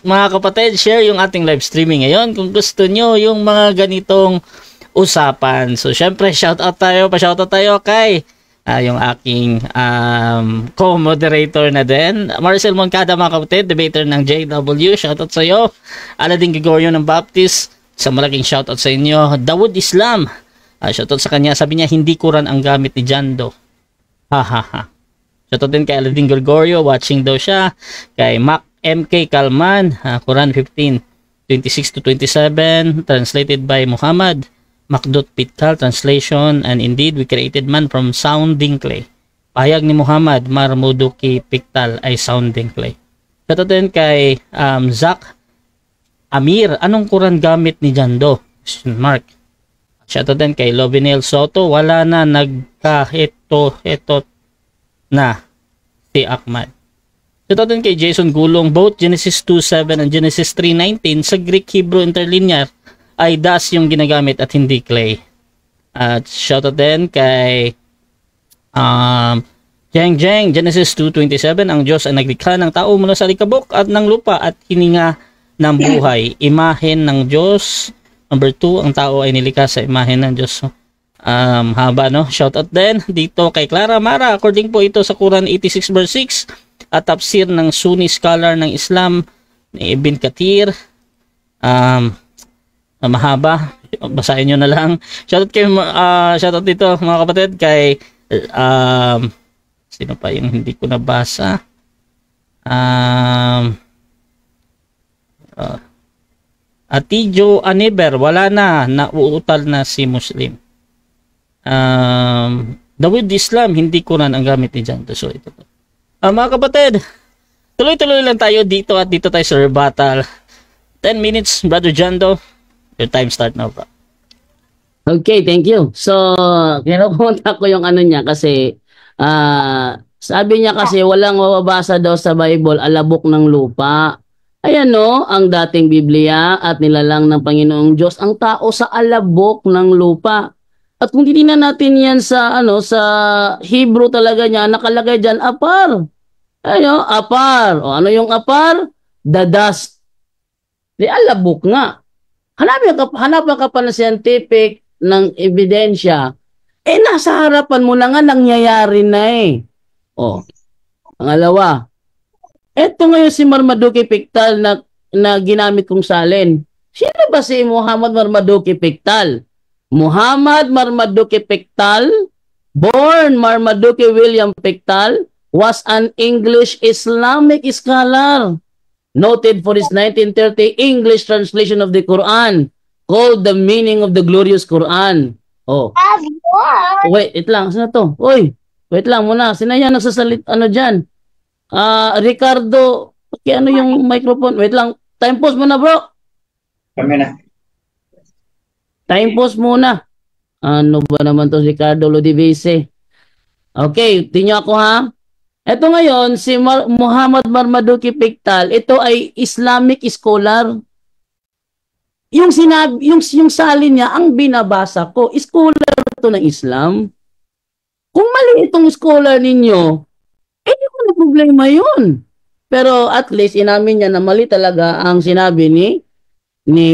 mga kapatid, share yung ating live streaming ngayon kung gusto nyo yung mga ganitong usapan. So syempre pa-shoutout tayo kay yung aking co-moderator na din, Marcel Moncada mga kapatid, debater ng JW, shoutout sa iyo. Aladin Gregorio ng Baptist, sa malaking shoutout sa inyo. Dawood Islam, shoutout sa kanya, sabi niya hindi Quran ang gamit ni Jando. Shoutout din kay Aladin Gregorio, watching daw siya. Kay Mac MK Kalman, Quran 15:26-27, translated by Muhammad. Macdot Pitkal, translation, and indeed we created man from sounding clay. Pahayag ni Muhammad, Marmuduki Piktal ay sounding clay. Shoutout din kay Zach Amir, anong Quran gamit ni Jando? Question mark. Shoutout din kay Lovinel Soto, wala na nagka-heto na si Ahmad. Shoutout din kay Jason Gulong, both Genesis 2:7 and Genesis 3:19 sa Greek Hebrew interlinear ay das yung ginagamit at hindi clay. At shoutout din kay Jeng, Genesis 2:27, ang Diyos ay naglikha ng tao mula sa likabok at ng lupa at hininga ng buhay. Imahen ng Diyos. Number 2, ang tao ay nilikha sa imahen ng Diyos. Haba, no? Shoutout din dito kay Clara Mara. According po ito sa Quran 86 verse 6 at tafsir ng Sunni scholar ng Islam ni Ibn Kathir. Mahaba, basahin nyo na lang. Shoutout dito mga kapatid kay sino pa yung hindi ko nabasa? Atijo Aniber, wala na, nauutal na si Muslim. Dawood Islam, hindi Quran ang gamit ni Janto. So ito to. Mga kapatid, tuloy-tuloy lang tayo dito at dito tayo sa rebuttal. 10 minutes, Brother Jando. Your time start now, bro. Okay, thank you. So, kinukunta ko yung ano niya kasi sabi niya kasi walang mababasa daw sa Bible, alabok ng lupa. Ayan no, ang dating Biblia at nilalang ng Panginoong Diyos ang tao sa alabok ng lupa. At kung titingnan natin yan sa sa Hebrew talaga niya, nakalagay diyan apar. Ayo, apar. O ano yung apar? The dust. Di alabok nga. Hanapan ka pa ng scientific ng ebidensya. Nasa harapan mo na nga nangyayari na eh. O, pangalawa. Ito ngayon si Marmaduke Piktal na ginamit kong salin. Sino ba si Muhammad Marmaduke Piktal? Muhammad Marmaduke Piktal, born Marmaduke William Piktal, was an English Islamic scholar. Noted for his 1930 English translation of the Quran, called The Meaning of the Glorious Quran. Oh. Wait lang. Sino to? Uy, wait lang muna. Sino yan nagsasalit? Ano dyan? Ricardo. Okay, ano yung microphone? Wait lang. Time pause muna, bro. Kami na. Time pause muna. Ano ba naman to Ricardo Lodivice? Okay, tingnan ako ha. Ito ngayon, si Muhammad Marmaduke Piktal, ito ay Islamic scholar. Yung salin niya, ang binabasa ko, scholar to ng Islam. Kung mali itong scholar ninyo, eh di ko na problema yun. Pero at least inamin niya na mali talaga ang sinabi ni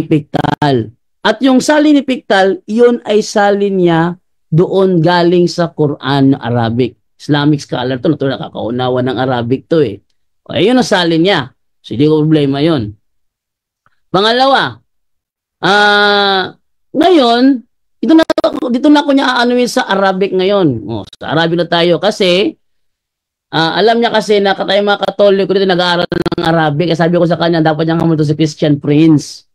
Pictal. At yung salin ni Pictal, yun ay salin niya doon galing sa Quran na Arabic. Islamic scholar to, natuloy nakakaunawa ng Arabic to eh. O, ayun ang salin niya. So, hindi ko problema yun. Pangalawa, ngayon, dito na ako niya aanuin sa Arabic ngayon. O, sa Arabic na tayo kasi alam niya kasi na tayo mga Katoliko dito nag-aaral ng Arabic. Sabi ko sa kanya, dapat niyang hamunto si Christian Prince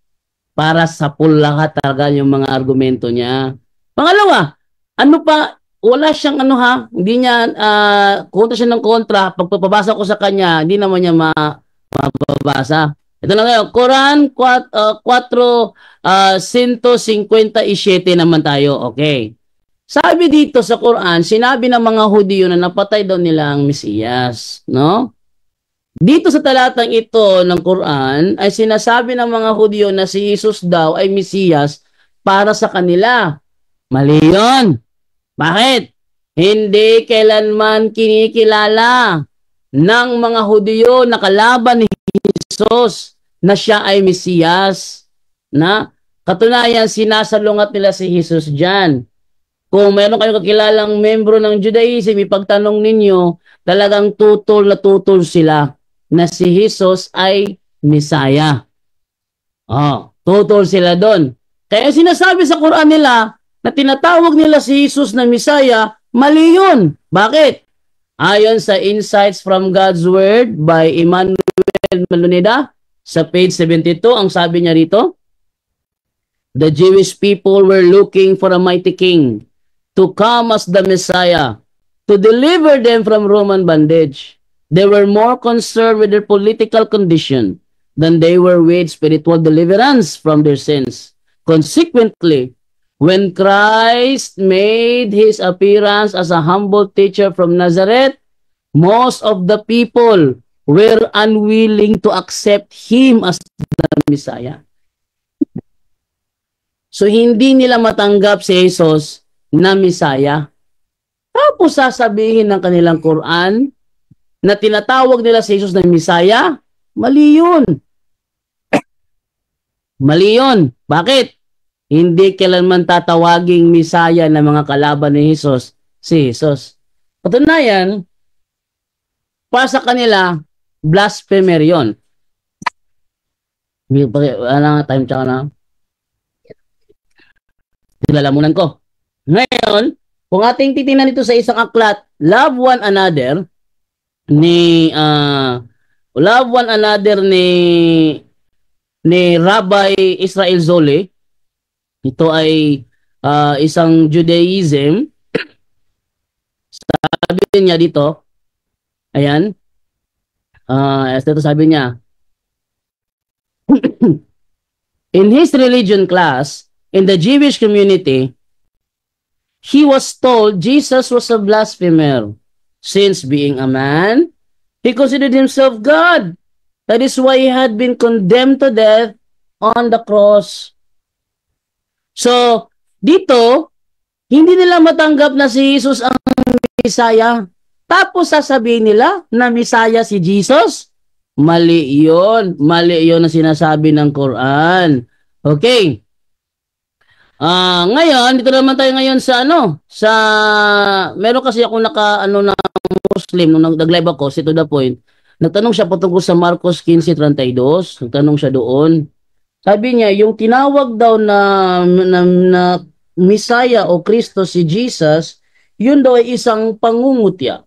para sa full lahat talaga yung mga argumento niya. Pangalawa, ano pa, wala siyang ano ha, hindi niya, kontra siya ng kontra. Pagpapabasa ko sa kanya, hindi naman niya mababasa. Ito na ngayon, Quran 4:157 naman tayo. Okay. Sabi dito sa Quran, sinabi ng mga Hudyo na napatay daw nila ang Mesiyas, no? Dito sa talatang ito ng Quran ay sinasabi ng mga Hudyo na si Jesus daw ay Mesiyas para sa kanila. Mali yun. Bakit? Hindi kailanman kinikilala ng mga Hudyo na kalaban ni Jesus na siya ay Mesiyas. Na katunayan, sinasalungat nila si Jesus dyan. Kung meron kayong kakilalang membro ng Judaism, ipagtanong ninyo, talagang tutol na tutol sila na si Jesus ay Messiah. Tutol sila doon. Kaya sinasabi sa Quran nila na tinatawag nila si Jesus na Messiah, mali yun. Bakit? Ayon sa Insights from God's Word by Emmanuel Maluneda, sa page 72, ang sabi niya rito, the Jewish people were looking for a mighty king to come as the Messiah, to deliver them from Roman bondage. They were more concerned with their political condition than they were with spiritual deliverance from their sins. Consequently, when Christ made his appearance as a humble teacher from Nazareth, most of the people were unwilling to accept him as the Messiah. So, hindi nila matanggap si Jesus na Messiah. Tapos sasabihin ng kanilang Quran na tinatawag nila si Jesus na Messiah, mali yun. Mali yun. Bakit? Hindi kailanman tatawaging Messiah ng mga kalaban ni Jesus si Jesus. Patunayan, para sa kanila, blasphemer yun. Time check na. Nilalamunan ko. Ngayon, kung ating titingnan ito sa isang aklat, Love One Another ni Rabbi Israel Zoleh. Ito ay isang Judaism. Sabi niya dito, ayan, ito sabi niya, in his religion class, in the Jewish community, he was told Jesus was a blasphemer. Since being a man, he considered himself God. That is why he had been condemned to death on the cross. So, dito, hindi nila matanggap na si Jesus ang Messiah. Tapos sasabihin nila na Messiah si Jesus. Mali yun. Mali yun na sinasabi ng Quran. Okay. Ngayon, dito naman tayo ngayon sa meron kasi ako na Muslim nung nag-live ako, to the point. Nagtanong siya patungkol sa Marcos 15:32. Nagtanong siya doon. Sabi niya, yung tinawag daw na Messiah o Kristo si Jesus, yun daw ay isang pangungutya.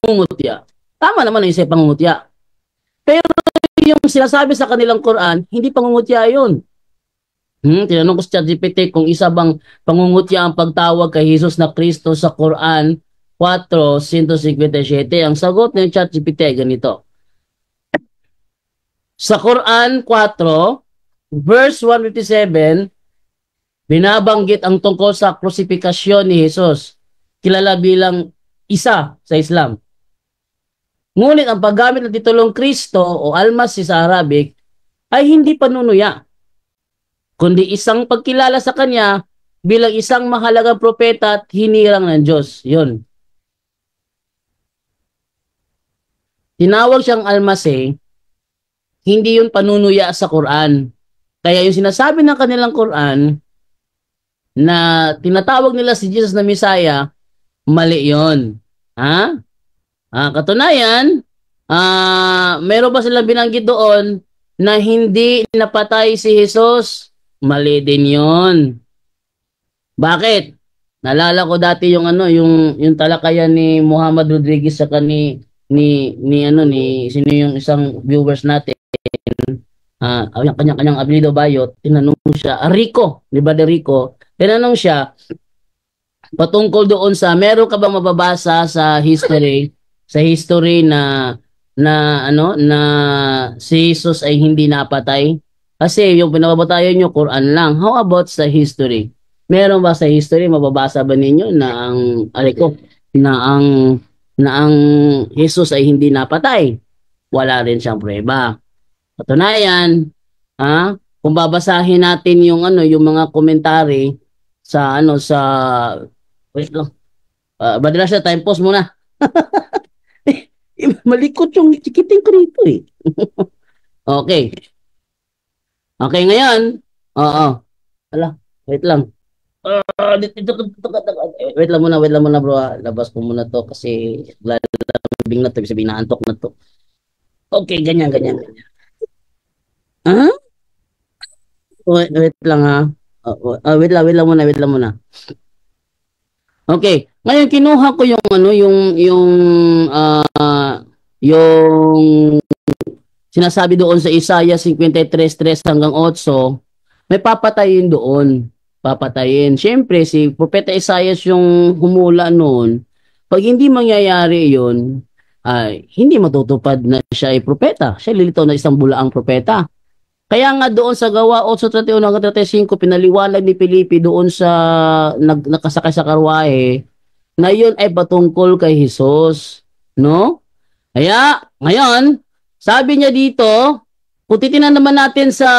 Pangungutya. Tama naman ang isang pangungutya. Pero yung sinasabi sa kanilang Quran, hindi pangungutya yun. Tinanong ko sa ChatGPT kung isa bang pangungutya ang pagtawag kay Jesus na Kristo sa Quran 4:157. Ang sagot ng ChatGPT ay ganito. Sa Quran 4, verse 157, binabanggit ang tungkol sa krusifikasyon ni Jesus, kilala bilang isa sa Islam. Ngunit ang paggamit ng titulong Kristo o Almasi sa Arabic ay hindi panunuya, kundi isang pagkilala sa Kanya bilang isang mahalagang propeta at hinirang ng Diyos. Yun. Tinawag siyang almase, hindi yun panunuya sa Quran. Kaya yung sinasabi ng kanilang Quran na tinatawag nila si Jesus na Messiah, mali yun. Ha? Katunayan, meron pa silang binanggit doon na hindi napatay si Jesus. Mali din yun. Bakit? Nalala ko dati yung yung talakayan ni Muhammad Rodriguez sa ni sino yung isang viewers natin, yung kanyang apelyido Bayot, tinanong siya, Rico, di ba de Rico? Tinanong siya patungkol doon sa meron ka bang mababasa sa history na si Jesus ay hindi napatay? Kasi yung pinababatayan nyo Quran lang. How about sa history? Meron ba sa history mababasa ba ninyo na ang Rico na ang Jesus ay hindi napatay? Wala rin siyang prueba. Katunayan, kung babasahin natin yung yung mga komentary sa wait lang. Badala siya, time pause muna. Malikot yung chikiting ko rito eh. Okay. Okay, ngayon. Oo. Ala, wait lang. Wait lang muna bro. Labas ko muna to kasi lalabing na to. Sabihin na antok na to. Okay, ganyan. Wait lang ha. Wait lang muna. Okay. Ngayon kinuha ko yung sinasabi doon sa Isaiah 53:3 hanggang 8, may papatayin doon. Papatayin. Siyempre, si Propeta Isaiah yung humula noon. Pag hindi mangyayari yun, hindi matutupad na siya ay propeta. Siya lilitaw na isang bulaang propeta. Kaya nga doon sa Gawa 8:31-35, pinaliwanag ni Felipe doon sa nakasakay sa karwahe na yun ay patungkol kay Jesus. No? Kaya, ngayon, sabi niya dito, kung titingnan naman natin sa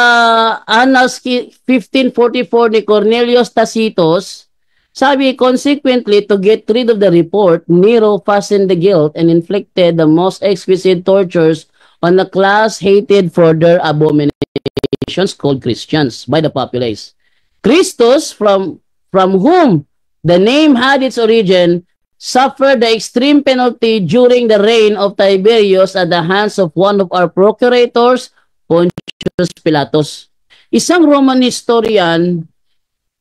Annals 1544 ni Cornelius Tacitus, sabi, consequently, to get rid of the report, Nero fastened the guilt and inflicted the most exquisite tortures on the class hated for their abominations called Christians by the populace. Christus, from whom the name had its origin, suffered the extreme penalty during the reign of Tiberius at the hands of one of our procurators, Pontius Pilatus. Isang Roman historian,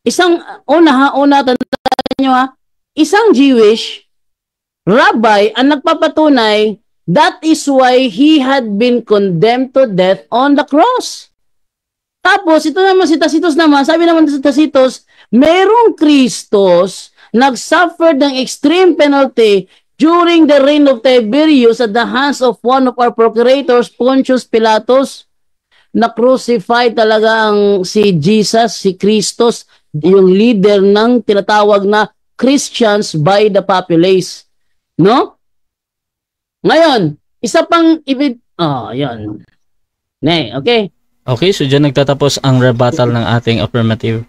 tandaan nyo isang Jewish rabbi ang nagpapatunay that is why he had been condemned to death on the cross. Tapos, ito naman si Tacitus naman, sabi naman si Tacitus, merong Kristos nag-suffer ng extreme penalty during the reign of Tiberius at the hands of one of our procurators, Pontius Pilatus. Na-crucify talaga si Jesus, si Kristos, yung leader ng tinatawag na Christians by the populace. No? Ngayon, isa pang yan. Okay? Okay, so dyan nagtatapos ang rebuttal ng ating affirmative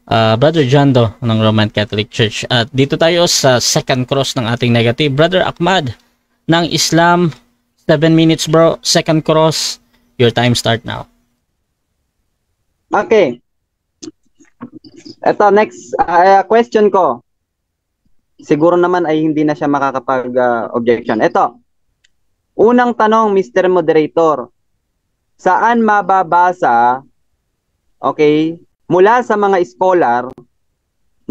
Brother Jando ng Roman Catholic Church. At dito tayo sa second cross ng ating negative. Brother Ahmad ng Islam, 7 minutes bro, second cross. Your time start now. Okay. Ito, next question ko. Siguro naman ay hindi na siya makakapag-objection. Ito. Unang tanong, Mr. Moderator. Saan mababasa, okay, mula sa mga scholar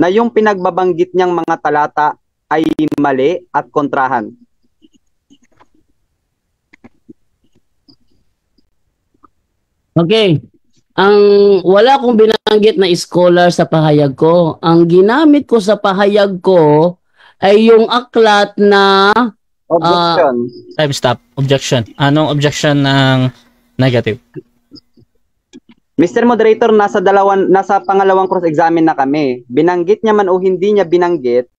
na yung pinagbabanggit niyang mga talata ay mali at kontrahan? Okay. Wala akong binanggit na scholar sa pahayag ko. Ang ginamit ko sa pahayag ko ay yung aklat na Objection. Time stop. Objection. Anong objection ng negative? Mr. Moderator, nasa pangalawang cross-examine na kami. Binanggit niya man o hindi niya binanggit,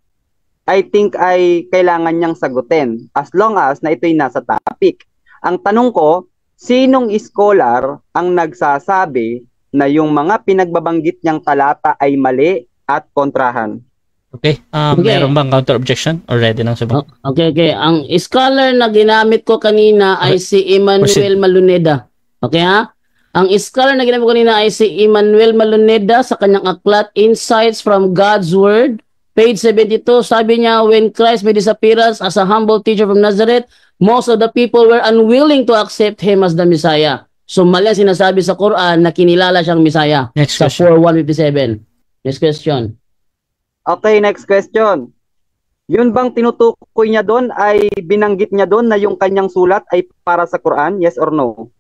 I think ay kailangan niyang sagutin as long as na ito'y nasa topic. Ang tanong ko, sinong scholar ang nagsasabi na yung mga pinagbabanggit niyang talata ay mali at kontrahan. Okay. Okay. Meron bang counter objection or ready nang sagot? Okay. Ang scholar na ginamit ko kanina ay si Emmanuel Proceed. Maluneda. Okay ha? Ang scholar na ginamit ko kanina ay si Emmanuel Maluneda sa kanyang aklat Insights from God's Word. Page 72, sabi niya, when Christ made his appearance as a humble teacher from Nazareth, most of the people were unwilling to accept him as the Messiah. So mali ang sinasabi sa Quran na kinilala siyang Messiah. Next Sa question. 4:157. Next question. Okay, next question. Yun bang tinutukoy niya doon ay binanggit niya doon na yung kanyang sulat ay para sa Quran? Yes or no?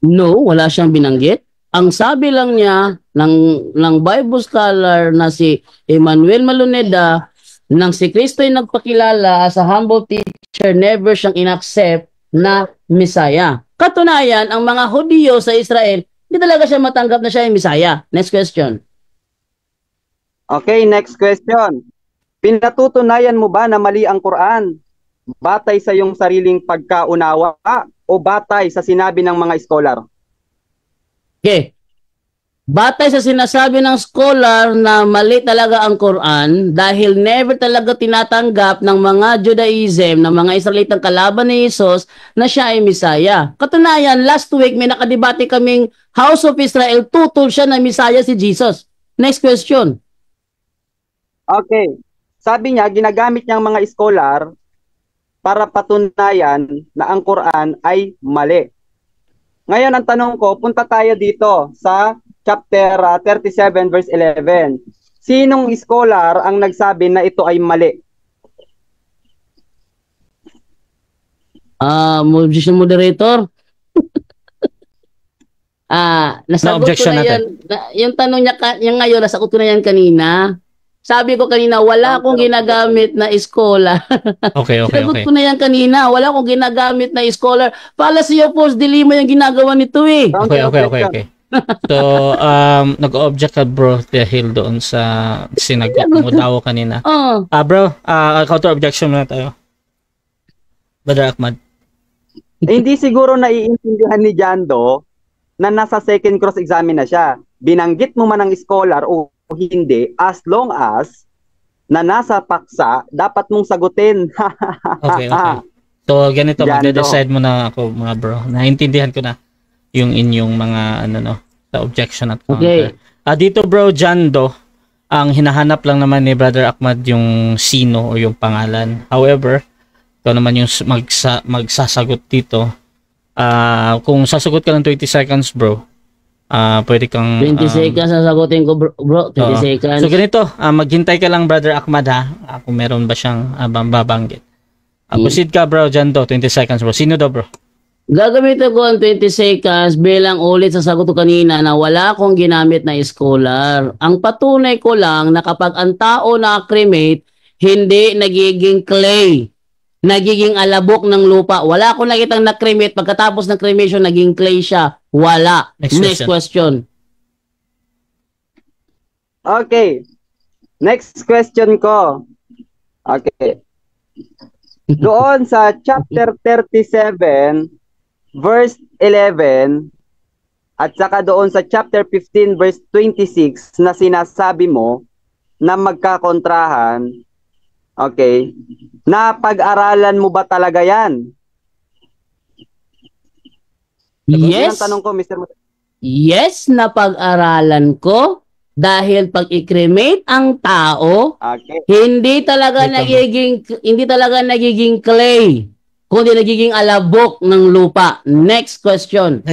No, wala siyang binanggit. Ang sabi lang niya ng Bible scholar na si Emmanuel Maluneda, nang si Kristo ay nagpakilala as a humble teacher, never siyang inaccept na Messiah. Katunayan, ang mga Hudyo sa Israel, hindi talaga siya matanggap na siya ay Messiah. Next question. Okay, next question. Pinatutunayan mo ba na mali ang Quran? Batay sa iyong sariling pagkaunawa o batay sa sinabi ng mga scholar? Okay. Batay sa sinasabi ng scholar na mali talaga ang Quran dahil never talaga tinatanggap ng mga Judaism, ng mga Israelitang kalaban ni Jesus na siya ay Messiah. Katunayan, last week may nakadebate kaming House of Israel, tutol siya na Messiah si Jesus. Next question. Okay. Sabi niya, ginagamit niyang mga scholar para patunayan na ang Quran ay mali. Ngayon, ang tanong ko, punta tayo dito sa chapter 37 verse 11. Sinong scholar ang nagsabi na ito ay mali? Moderator. Nasagot ko objection na yan. Yung tanong niya, yung ngayon, nasagot ko na yan kanina. Sabi ko kanina, wala akong ginagamit na scholar. Okay. Sagot ko na yan kanina. Wala akong ginagamit na scholar. Fallacy of false dilemma yung ginagawa nito eh. Okay. So, nag-object ka bro dahil doon sa sinagot mo daw kanina. Bro, counter objection muna tayo. Brother Ahmad. Hindi siguro naiintindihan ni Jando na nasa second cross examine na siya. Binanggit mo man ang scholar o hindi, as long as na nasa paksa, dapat mong sagutin. Okay. So, ganito, Jando. magde-decide mo na ako mga bro. Naintindihan ko na yung inyong mga sa objection at counter. Dito bro, Jando, ang hinahanap lang naman ni Brother Ahmad yung sino o yung pangalan. However, ikaw naman yung magsasagot dito. Kung sasagot ka ng 20 seconds bro, pwede kang 20 seconds sasagutin ko bro. 20 seconds. So ganito, maghintay ka lang Brother Ahmad ha, kung meron ba siyang babanggit. Proceed ka bro, Jando, 20 seconds bro. Sino daw bro? Gagamitin ko ang 20 seconds bilang ulit sa sagot ko kanina na wala akong ginamit na scholar. Ang patunay ko lang na kapag ang tao na-cremate, hindi nagiging clay. Nagiging alabok ng lupa. Wala akong nakitang na-cremate. Pagkatapos ng cremation, naging clay siya. Wala. Next question. Okay. Next question ko. Okay. Doon sa chapter 37, verse 11, at saka doon sa chapter 15, verse 26, na sinasabi mo na magkakontrahan, okay, napag-aralan mo ba talaga yan? Yes. Ang tanong ko, Mr. Yes, napag-aralan ko dahil pag i-cremate ang tao, Okay. hindi talaga nagiging clay, kundi nagiging alabok ng lupa. Next question.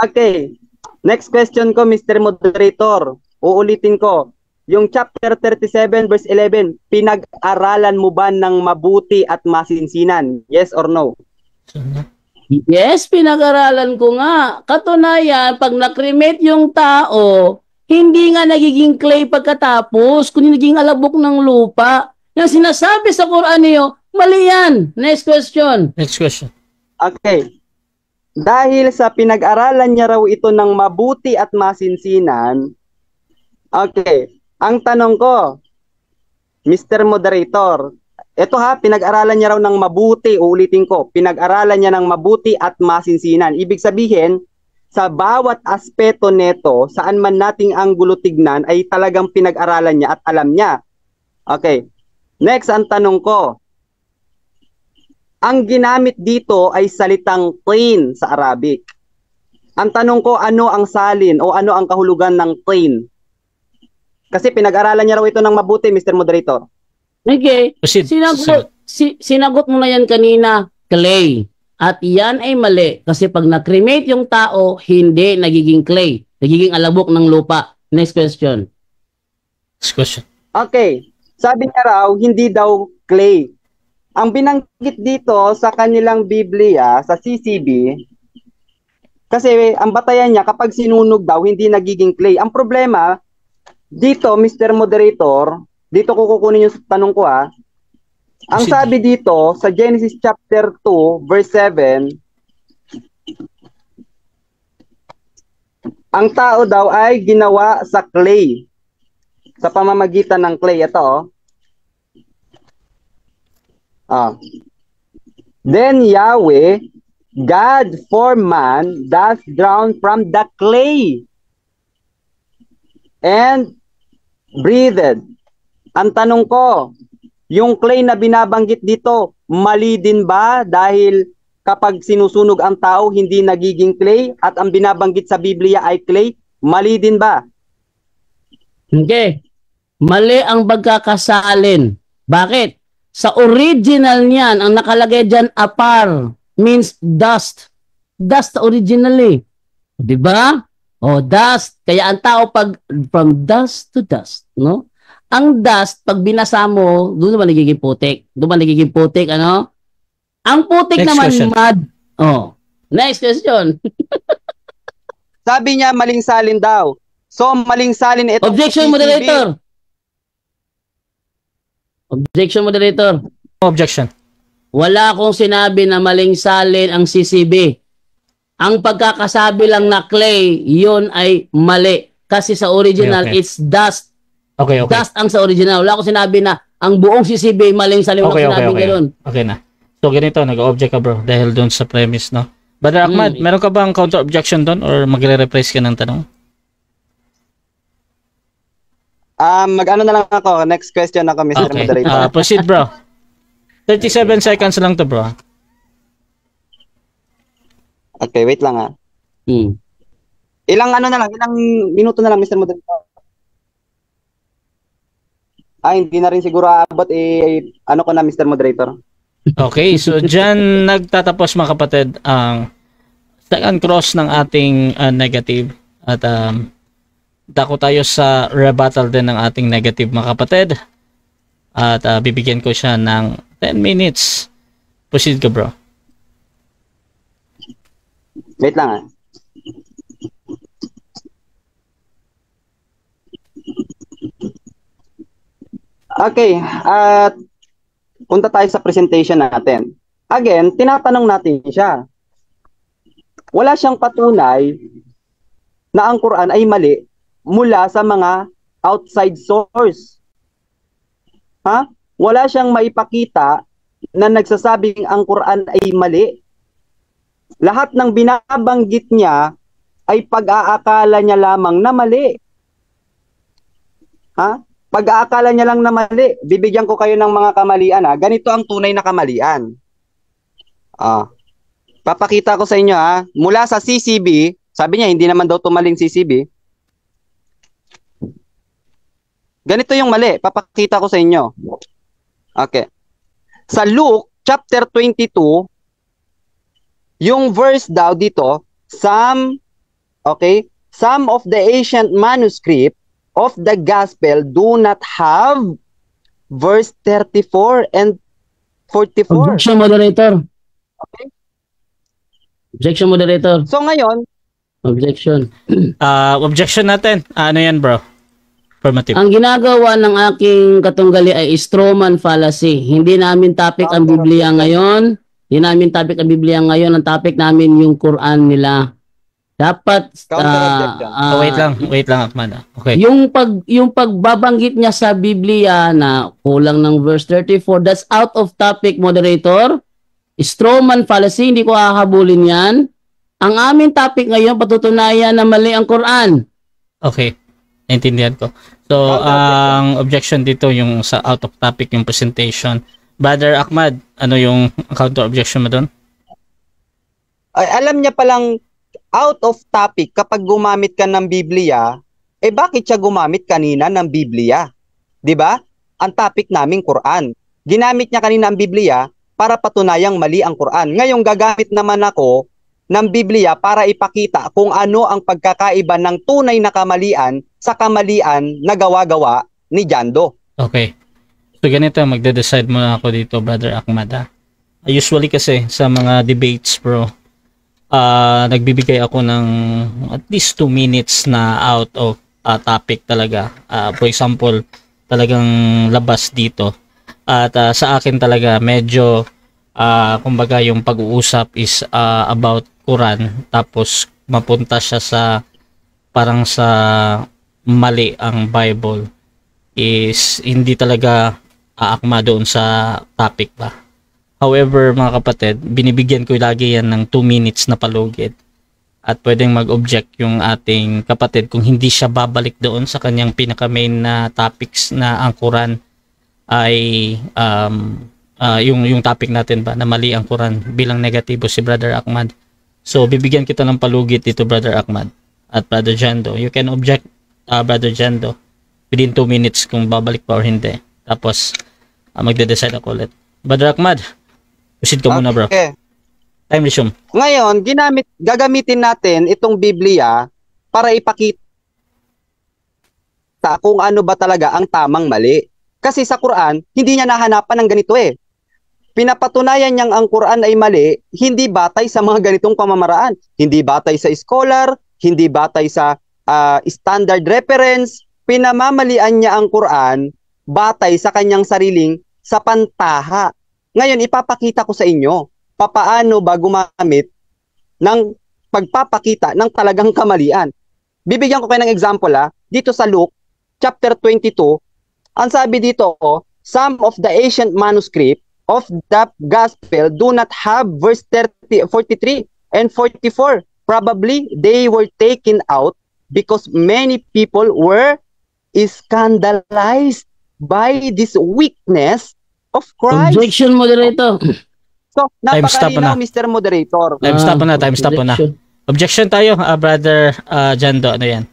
Okay. Next question ko, Mr. Moderator. Uulitin ko. Yung chapter 37 verse 11, pinag-aralan mo ba ng mabuti at masinsinan? Yes or no? Yes, pinag-aralan ko nga. Katunayan, pag na-cremate yung tao, hindi nga nagiging clay pagkatapos, kundi naging alabok ng lupa. Yung sinasabi sa Quran niyo, mali yan. Next question. Okay. Dahil sa pinag-aralan niya raw ito ng mabuti at masinsinan, okay, ang tanong ko, Mr. Moderator, ito ha, pinag-aralan niya raw ng mabuti, uulitin ko, pinag-aralan niya ng mabuti at masinsinan. Ibig sabihin, sa bawat aspeto neto, saan man nating anggulo tignan, ay talagang pinag-aralan niya at alam niya. Okay. Next, ang tanong ko. Ang ginamit dito ay salitang tain sa Arabic. Ang tanong ko, ano ang salin o ano ang kahulugan ng tain? Kasi pinag-aralan niya raw ito ng mabuti, Mr. Moderator. Okay. Proceed. Sinagot mo na yan kanina, clay. At yan ay mali. Kasi pag na-cremate yung tao, hindi nagiging clay. Nagiging alabok ng lupa. Next question. Next question. Okay. Sabi niya raw, hindi daw clay. Ang binanggit dito sa kanilang Biblia, sa CCB, kasi ang batayan niya, kapag sinunog daw, hindi nagiging clay. Ang problema, dito, Mr. Moderator, dito ko kukunin yung tanong ko Ang sabi dito, sa Genesis chapter 2, verse 7, ang tao daw ay ginawa sa clay. Sa pamamagitan ng clay. Ito, Then Yahweh, God formed man, thus drawn from the clay, and breathed. Ang tanong ko, yung clay na binabanggit dito, mali din ba dahil kapag sinusunog ang tao, hindi nagiging clay at ang binabanggit sa Biblia ay clay? Mali din ba? Okay. Mali ang pagkakasalin. Bakit? Sa original niyan, ang nakalagay dyan, apar, means dust. Dust originally. Diba? O, dust. Kaya ang tao pag, from dust to dust, no? Ang dust, pag binasa mo, doon naman nagiging putik. Doon naman nagiging putik, ano? Ang putik Next naman, question. mud. Oh. Next question. Sabi niya, maling salin daw. So, maling salin ito. Objection, moderator. Objection, moderator. Objection. Wala akong sinabi na maling salin ang CCB. Ang pagkakasabi lang na clay, yun ay mali. Kasi sa original, Okay. it's dust. Okay. Dust ang sa original. Wala akong sinabi na ang buong CCB maling salin. Wala akong sinabi gano'n. Okay na. So, ganito, nag-object ka bro, dahil doon sa premise, no? Brother Ahmad, meron ka bang counter-objection doon or magre-rephrase ka ng tanong? Mag-ano na lang ako. Next question ako, Mr. Okay. Moderator. Proceed, bro. 37 seconds lang to, bro. Okay, wait lang Hmm. Ilang minuto na lang, Mr. Moderator. Hindi na rin siguro aabot ano ko na, Mr. Moderator. Okay, so dyan nagtatapos mga kapatid ang second cross ng ating negative at dako tayo sa rebuttal din ng ating negative mga kapatid at bibigyan ko siya ng 10 minutes. Proceed ka bro. Wait lang Okay, at punta tayo sa presentation natin. Again, tinatanong natin siya. Wala siyang patunay na ang Quran ay mali mula sa mga outside source. Wala siyang maipakita na nagsasabing ang Quran ay mali. Lahat ng binabanggit niya ay pag-aakala niya lamang na mali. Pag-aakala niya lang na mali. Bibigyan ko kayo ng mga kamalian. Ganito ang tunay na kamalian. Papakita ko sa inyo mula sa CCB, sabi niya hindi naman daw tumaling CCB. Ganito yung mali, papakita ko sa inyo. Okay. Sa Luke chapter 22, yung verse daw dito, some of the ancient manuscript of the gospel do not have verse 34 and 44. Objection, moderator. Okay. Objection, moderator. So ngayon, Objection. Objection natin. Ano yan bro? Affirmative. Ang ginagawa ng aking katunggali ay strawman fallacy. Hindi namin topic ang Biblia ngayon. Hindi namin topic ang Biblia ngayon. Ang topic namin yung Quran nila. Dapat Wait lang Ahmad. Okay. yung pagbabanggit niya sa Biblia na kulang ng verse 34, that's out of topic, moderator. Strawman fallacy, hindi ko hahabulin yan. Ang aming topic ngayon, patutunayan na mali ang Quran. Okay. Naintindihan ko. So, ang objection dito yung sa out of topic yung presentation. Brother Ahmad, ano yung counter objection mo doon? Ay, alam niya palang out of topic kapag gumamit ka ng Biblia, bakit siya gumamit kanina ng Biblia? 'Di ba? Ang topic namin Quran. Ginamit niya kanina ang Biblia para patunayang mali ang Quran. Ngayon gagamit naman ako ng Biblia para ipakita kung ano ang pagkakaiba ng tunay na kamalian sa kamalian na gawa-gawa ni Jando. Okay. So ganito, magde-decide muna ako dito, Brother Ahmad. Usually kasi sa mga debates, bro, nagbibigay ako ng at least 2 minutes na out of topic talaga. For example, talagang labas dito. At sa akin talaga medyo kumbaga yung pag-uusap is about Quran, tapos mapunta siya sa parang sa mali ang Bible, is hindi talaga aakma doon sa topic ba. However, mga kapatid, binibigyan ko lagi yan ng 2 minutes na palugid. At pwedeng mag-object yung ating kapatid kung hindi siya babalik doon sa kanyang pinaka-main na topics na ang Quran ay yung topic natin ba na mali ang Quran bilang negatibo si Brother Ahmad. So, bibigyan kita ng palugit dito, Brother Ahmad at Brother Jando. You can object, Brother Jando, within 2 minutes kung babalik pa or hindi. Tapos, magde-decide ako ulit. Brother Ahmad, proceed ka muna, bro. Okay. Time resume. Ngayon, gagamitin natin itong Biblia para ipakita kung ano ba talaga ang tamang mali. Kasi sa Quran, hindi niya nahanapan ng ganito eh. Pinapatunayan niyang ang Quran ay mali, hindi batay sa mga ganitong pamamaraan. Hindi batay sa scholar, hindi batay sa standard reference. Pinamamalian niya ang Quran batay sa kanyang sariling sapantaha. Ngayon, ipapakita ko sa inyo papaano ba gumamit ng pagpapakita ng talagang kamalian. Bibigyan ko kayo ng example dito sa Luke chapter 22. Ang sabi dito, some of the ancient manuscript of the gospel do not have verse 43 and 44. Probably they were taken out because many people were scandalized by this weakness of Christ. Objection, moderator. So, Time stop na. napakalinaw, Mr. Moderator. Time stop na. Objection tayo, Brother Jando, ano yan?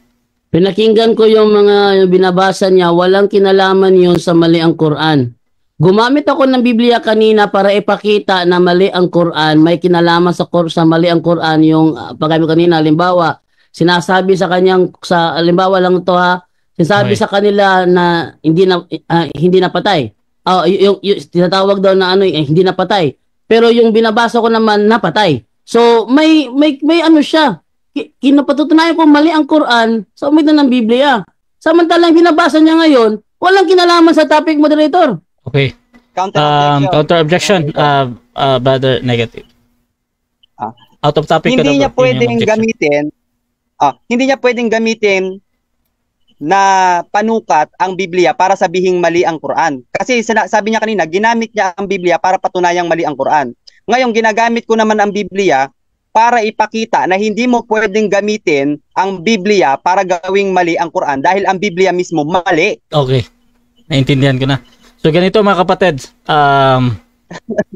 Pinakinggan ko yung mga binabasa niya, walang kinalaman yun sa mali ang Quran. Gumamit ako ng Biblia kanina para ipakita na mali ang Quran, may kinalaman sa mali ang Quran yung paggamit kanina. Halimbawa, sinasabi sa kanyang, halimbawa lang ito sinasabi Okay. sa kanila na hindi na patay. Yung tinatawag daw na hindi na patay. Pero yung binabasa ko naman napatay. So may ano siya. Kinapatutunayan ko mali ang Quran sa umitan ng Biblia. Samantalang binabasa niya ngayon, walang kinalaman sa topic, moderator. Okay. Counter objection, Brother Negative. Out of topic ka Hindi na, niya bro. Yun yung pwedeng objection. gamitin na panukat ang Biblia para sabihing mali ang Quran. Kasi sabi niya kanina, ginamit niya ang Biblia para patunayang mali ang Quran. Ngayon, ginagamit ko naman ang Biblia para ipakita na hindi mo pwedeng gamitin ang Biblia para gawing mali ang Quran dahil ang Biblia mismo mali. Okay. Naintindihan ko na. So ganito mga kapatid,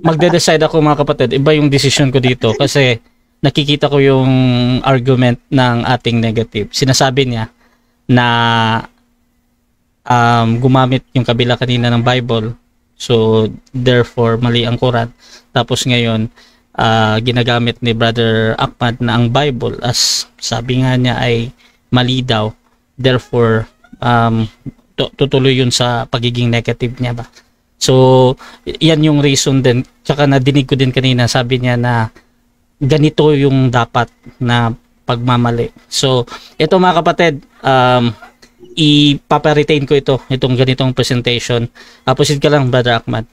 magde-decide ako mga kapatid, iba yung decision ko dito kasi nakikita ko yung argument ng ating negative. Sinasabi niya na gumamit yung kabila kanina ng Bible, so therefore mali ang Quran. Tapos ngayon, ginagamit ni Brother Ahmad na ang Bible as sabi nga niya ay mali daw, therefore tutuloy yun sa pagiging negative niya ba. So yan yung reason din, tsaka nadinig ko din kanina, sabi niya na ganito yung dapat na pagmamali. So ito mga kapatid, ipapa-retain ko itong ganitong presentation. Proceed ka lang, Brother Ahmad.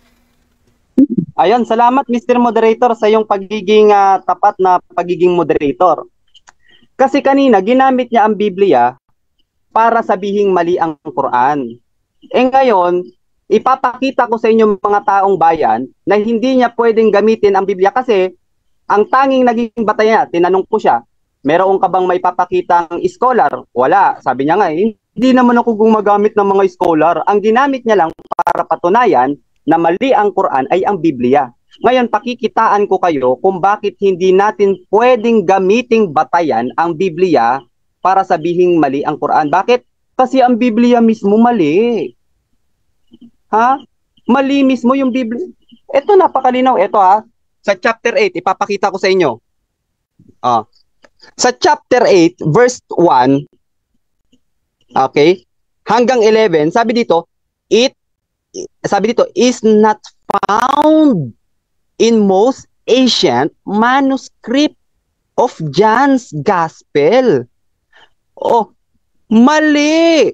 Ayun, salamat Mr. Moderator sa iyong pagiging tapat na pagiging moderator. Kasi kanina ginamit niya ang Biblia para sabihing mali ang Quran. Ngayon, ipapakita ko sa inyo mga taong bayan na hindi niya pwedeng gamitin ang Biblia kasi Ang tanging naging batayan niya, tinanong ko siya, meron ka bang may papakitang scholar? Wala. Sabi niya nga, hindi naman ako gumagamit ng mga scholar. Ang ginamit niya lang para patunayan na mali ang Quran ay ang Biblia. Ngayon, pakikitaan ko kayo kung bakit hindi natin pwedeng gamiting batayan ang Biblia para sabihing mali ang Quran. Bakit? Kasi ang Biblia mismo mali. Ha? Mali mismo yung Biblia. Ito, napakalinaw. Ito sa chapter 8, ipapakita ko sa inyo. Sa chapter 8, verse 1, okay, hanggang 11, sabi dito, is not found in most ancient manuscript of John's Gospel. Oh, mali!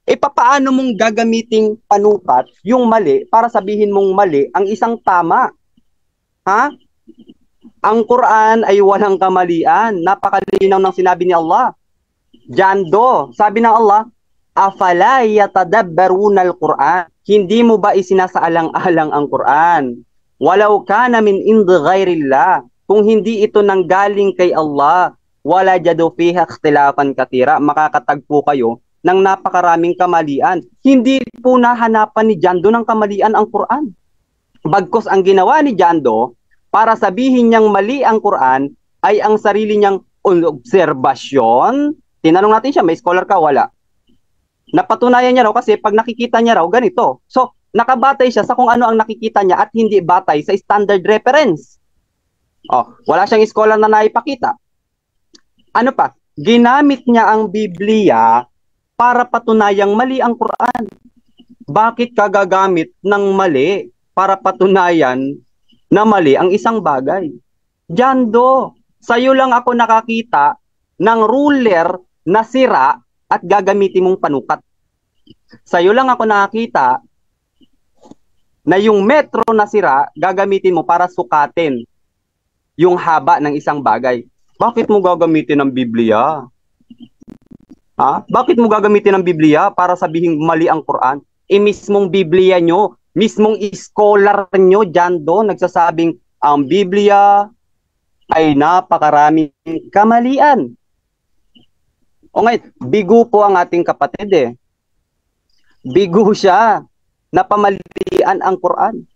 Papaano mong gagamiting panukat yung mali para sabihin mong mali ang isang tama? Ha? Ang Quran ay walang kamalian. Napakalinaw ng sinabi ni Allah. John 2, sabi ng Allah, afala yatadabbaruna al-Quran. Hindi mo ba isinasaalang-alang ang Quran? Walau kana min indi ghairillah. Kung hindi ito nanggaling kay Allah, wala jadu fiha ikhtilafan katira. Makakatagpo kayo ng napakaraming kamalian. Hindi po nahanapan ni Jando ng kamalian ang Quran. Bagkus ang ginawa ni Jando para sabihin niyang mali ang Quran ay ang sarili niyang obserbasyon. Tinanong natin siya, may scholar ka? Wala. Napatunayan niya raw kasi pag nakikita niya raw ganito. So, nakabatay siya sa kung ano ang nakikita niya at hindi batay sa standard reference. Wala siyang scholar na naipakita. Ano pa? Ginamit niya ang Biblia para patunayang mali ang Quran. Bakit ka gagamit ng mali para patunayan na mali ang isang bagay? Jando, sa'yo lang ako nakakita ng ruler na sira at gagamitin mong panukat. Sa'yo lang ako nakakita na yung metro na sira, gagamitin mo para sukatin yung haba ng isang bagay. Bakit mo gagamitin ang Biblia? Bakit mo gagamitin ang Biblia para sabihing mali ang Quran? Mismong Biblia nyo, mismong scholar nyo dyan doon, nagsasabing ang Biblia ay napakaraming kamalian. O ngayon, bigo po ang ating kapatid Bigo siya na pamalian ang Quran.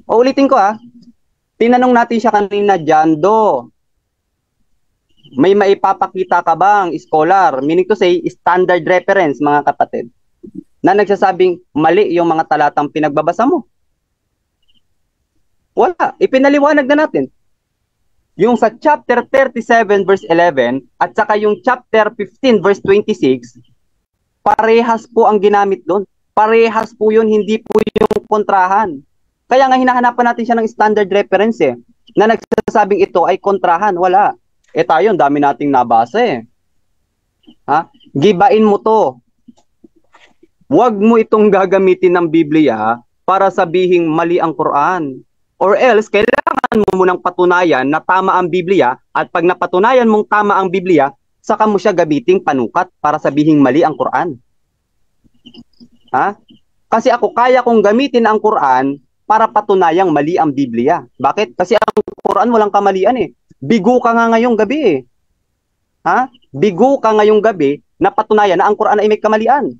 O ulitin ko tinanong natin siya kanina, Jando, may maipapakita ka bang scholar, meaning to say standard reference mga kapatid, na nagsasabing mali yung mga talatang pinagbabasa mo? Wala. Ipinaliwanag na natin. Yung sa chapter 37 verse 11 at saka yung chapter 15 verse 26, parehas po ang ginamit doon. Parehas po yun, hindi po yung kontrahan. Kaya nga hinahanapan natin siya ng standard reference na nagsasabing ito ay kontrahan. Wala. Tayo, dami nating nabasa Gibain mo to. Huwag mo itong gagamitin ng Biblia para sabihing mali ang Quran. Or else, kailangan mo munang patunayan na tama ang Biblia at pag napatunayan mong tama ang Biblia, saka mo siya gamiting panukat para sabihing mali ang Quran. Kasi ako kaya kong gamitin ang Quran para patunayang mali ang Biblia. Bakit? Kasi ang Quran walang kamalian Bigo ka nga ngayong gabi Bigo ka ngayong gabi na patunayan na ang Quran ay may kamalian.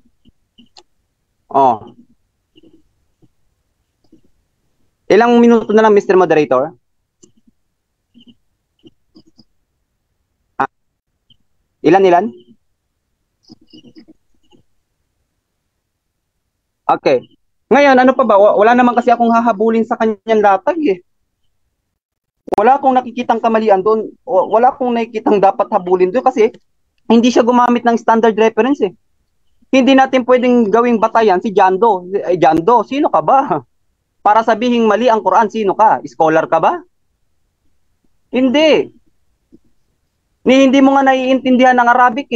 Ilang minuto na lang, Mr. Moderator? Ilan? Okay. Ngayon, ano pa ba? Wala naman kasi akong hahabulin sa kanyang latag Wala akong nakikitang kamalian doon. Wala akong nakikitang dapat habulin doon kasi hindi siya gumamit ng standard reference Hindi natin pwedeng gawing batayan si Jando. Jando, sino ka ba? Para sabihing mali ang Quran, sino ka? Scholar ka ba? Hindi. Hindi mo nga naiintindihan ng Arabic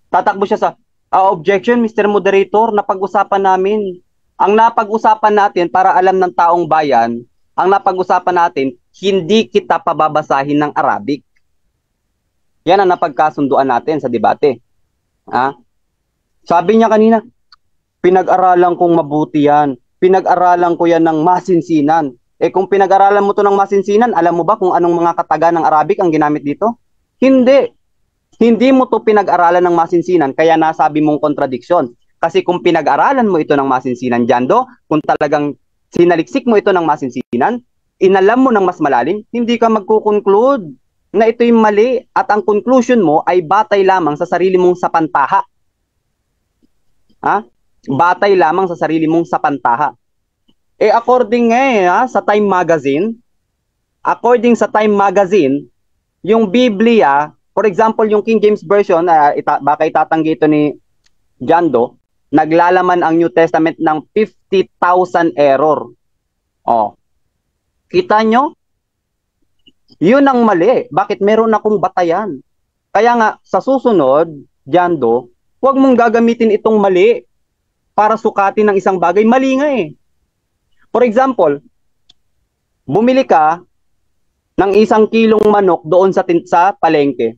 Tatakbo siya sa objection, Mr. Moderator, napag-usapan namin. Ang napag-usapan natin para alam ng taong bayan, ang napag-usapan natin, hindi kita pababasahin ng Arabic. Yan ang napagkasunduan natin sa debate. Sabi niya kanina, pinag-aralan kong mabuti yan. Pinag-aralan ko yan ng masinsinan. Eh kung pinag-aralan mo to ng masinsinan, alam mo ba kung anong mga kataga ng Arabic ang ginamit dito? Hindi. Hindi mo to pinag-aralan ng masinsinan, kaya nasabi mong kontradiksyon. Kasi kung pinag-aralan mo ito ng masinsinan, Jando, kung talagang sinaliksik mo ito ng masinsinan, inalam mo ng mas malalim, hindi ka magkukonclude na ito'y mali at ang conclusion mo ay batay lamang sa sarili mong sapantaha. Ha? Batay lamang sa sarili mong sapantaha. Eh according sa Time Magazine, yung Biblia, for example, yung King James Version, baka itatanggi ito ni Jando, naglalaman ang New Testament ng 50,000 error. Oh. Kita nyo? Yun ang mali. Bakit meron akong batayan? Kaya nga, sa susunod, Jando, huwag mong gagamitin itong mali para sukatin ng isang bagay. Mali nga eh. For example, bumili ka ng 1 kilong manok doon sa palengke.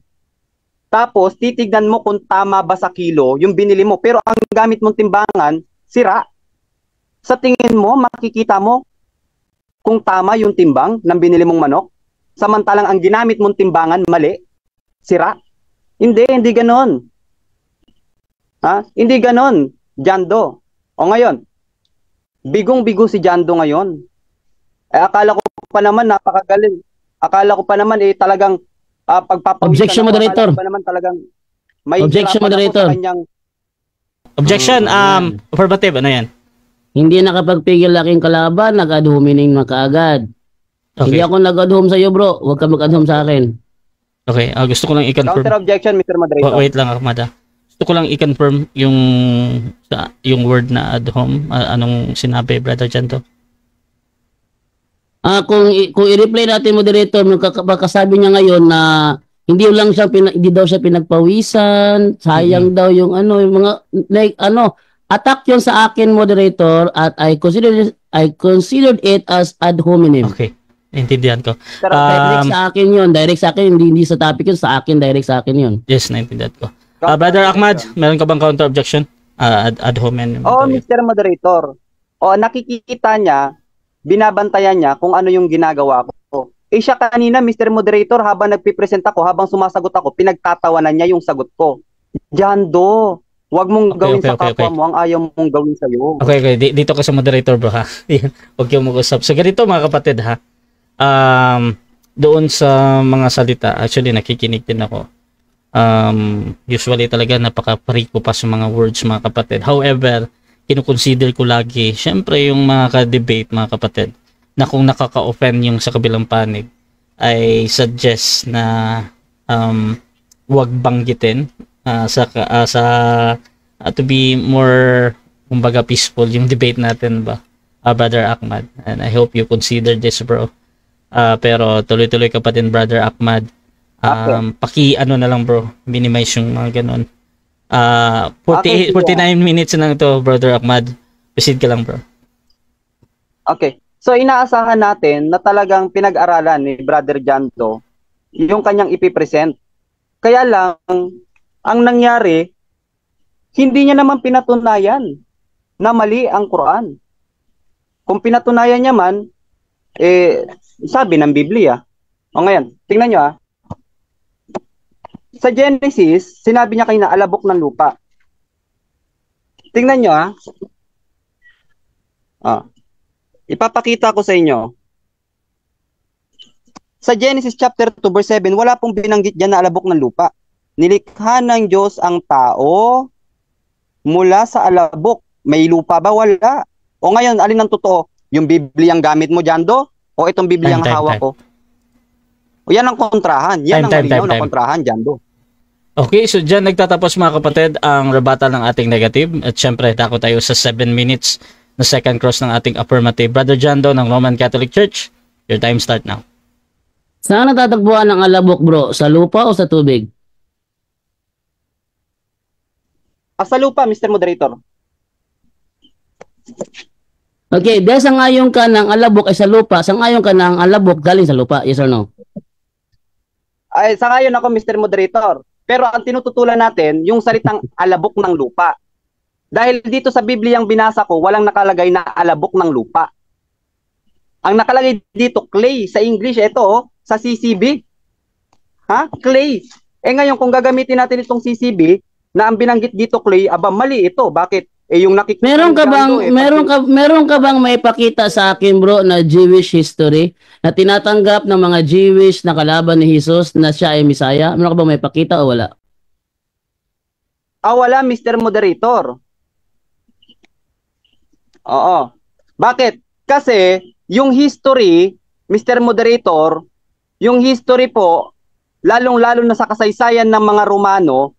Tapos, titignan mo kung tama ba sa kilo yung binili mo. Pero ang gamit mong timbangan, sira. Sa tingin mo, makikita mo kung tama yung timbang ng binili mong manok. Samantalang ang ginamit mong timbangan, mali. Sira. Hindi ganon. Ha? Hindi ganon, Jando. O ngayon, bigong-bigo si Jando ngayon. Akala ko pa naman napakagaling. Akala ko pa naman talagang pagpapawisan. Objection, moderator. Pa naman talagang may Objection, moderator. Objection, affirmative, ano yan? Hindi nakapagpigil aking kalaban, nag-ad hominem na kaagad. Okay. Hindi ako nag-ad home sa iyo, bro. Huwag ka mag-ad home sa akin. Okay, gusto ko lang i-confirm. Counter objection, Mr. Moderator. Wait lang, Ahmad. Gusto ko lang i-confirm yung word na ad hom. Anong sinabi, Brother Janto? Kung i-replay natin, moderator, baka sabi niya ngayon na hindi daw siya pinagpawisan, sayang daw yung yung mga attack yun sa akin, moderator, at I considered it as ad hominem. Okay, naintindihan ko. Direct sa akin yun, direct sa akin, hindi sa topic yun, sa akin, direct sa akin yun. Yes, naintindihan ko. Brother Ahmad, meron ka bang counter objection? Ad hominem. Oo, Mr. Moderator. Nakikita niya, binabantayan niya kung ano yung ginagawa ko. Siya kanina, Mr. Moderator, habang nagpipresent ako, habang sumasagot ako, pinagtatawanan niya yung sagot ko. Jando, wag mong gawin sa kapwa mo ang ayaw mong gawin sa'yo. Okay. Dito ka sa moderator, bro, ha? Huwag yung mag-usap. So, ganito, mga kapatid, ha? Doon sa mga salita, actually, nakikinig din ako. Usually talaga, napaka-pariko pa sa mga words, mga kapatid. However, kinukonsider ko lagi, syempre yung mga ka-debate, mga kapatid, na kung nakaka-offend yung sa kabilang panig, ay suggest na wag banggitin to be more, kumbaga, peaceful yung debate natin ba, Brother Ahmad. And I hope you consider this, bro. Pero tuloy-tuloy ka pa din, Brother Ahmad. Na lang, bro, minimize yung mga ganun. 49 minutes na lang ito, Brother Ahmad. Proceed ka lang, bro. Okay. So, inaasahan natin na talagang pinag-aralan ni Brother Janto yung kanyang ipipresent. Kaya lang, ang nangyari, hindi niya naman pinatunayan na mali ang Quran. Kung pinatunayan niya man, sabi ng Biblia. O ngayon, tingnan nyo sa Genesis, sinabi niya kayo na alabok ng lupa. Tingnan nyo ipapakita ko sa inyo. Sa Genesis chapter 2 verse 7, wala pong binanggit dyan na alabok ng lupa. Nilikha ng Diyos ang tao mula sa alabok. May lupa ba? Wala. O ngayon, alin ang totoo? Yung Biblia ang gamit mo, Jando? O itong Biblia ang hawak ko? O yan ang kontrahan. Yan ang malinaw na kontrahan, Jando. Okay, so dyan nagtatapos, mga kapatid, ang rebuttal ng ating negative. At syempre, dako tayo sa 7 minutes na second cross ng ating affirmative. Brother Jando ng Roman Catholic Church, your time start now. Saan natatagpuan ang alabok, bro? Sa lupa o sa tubig? Sa lupa, Mr. Moderator. Okay, dahil sangayon ka ng alabok ay sa lupa, sangayon ka ng alabok galing sa lupa, yes or no? Ay, sangayon ako, Mr. Moderator. Pero ang tinututulan natin, yung salitang alabok ng lupa. Dahil dito sa Biblia ang binasa ko, walang nakalagay na alabok ng lupa. Ang nakalagay dito, clay, sa English, ito, sa CCB. Ha? Clay. Ngayon, kung gagamitin natin itong CCB, na ang binanggit dito, clay, aba, mali ito. Bakit? Yung nakikita meron ka bang may pakita sa akin, bro, na Jewish history na tinatanggap ng mga Jewish na kalaban ni Jesus na siya ay Messiah? Meron ka bang may pakita o wala? Wala, Mr. Moderator. Oo. Bakit? Kasi yung history, Mr. Moderator, yung history po, lalong-lalo na sa kasaysayan ng mga Romano,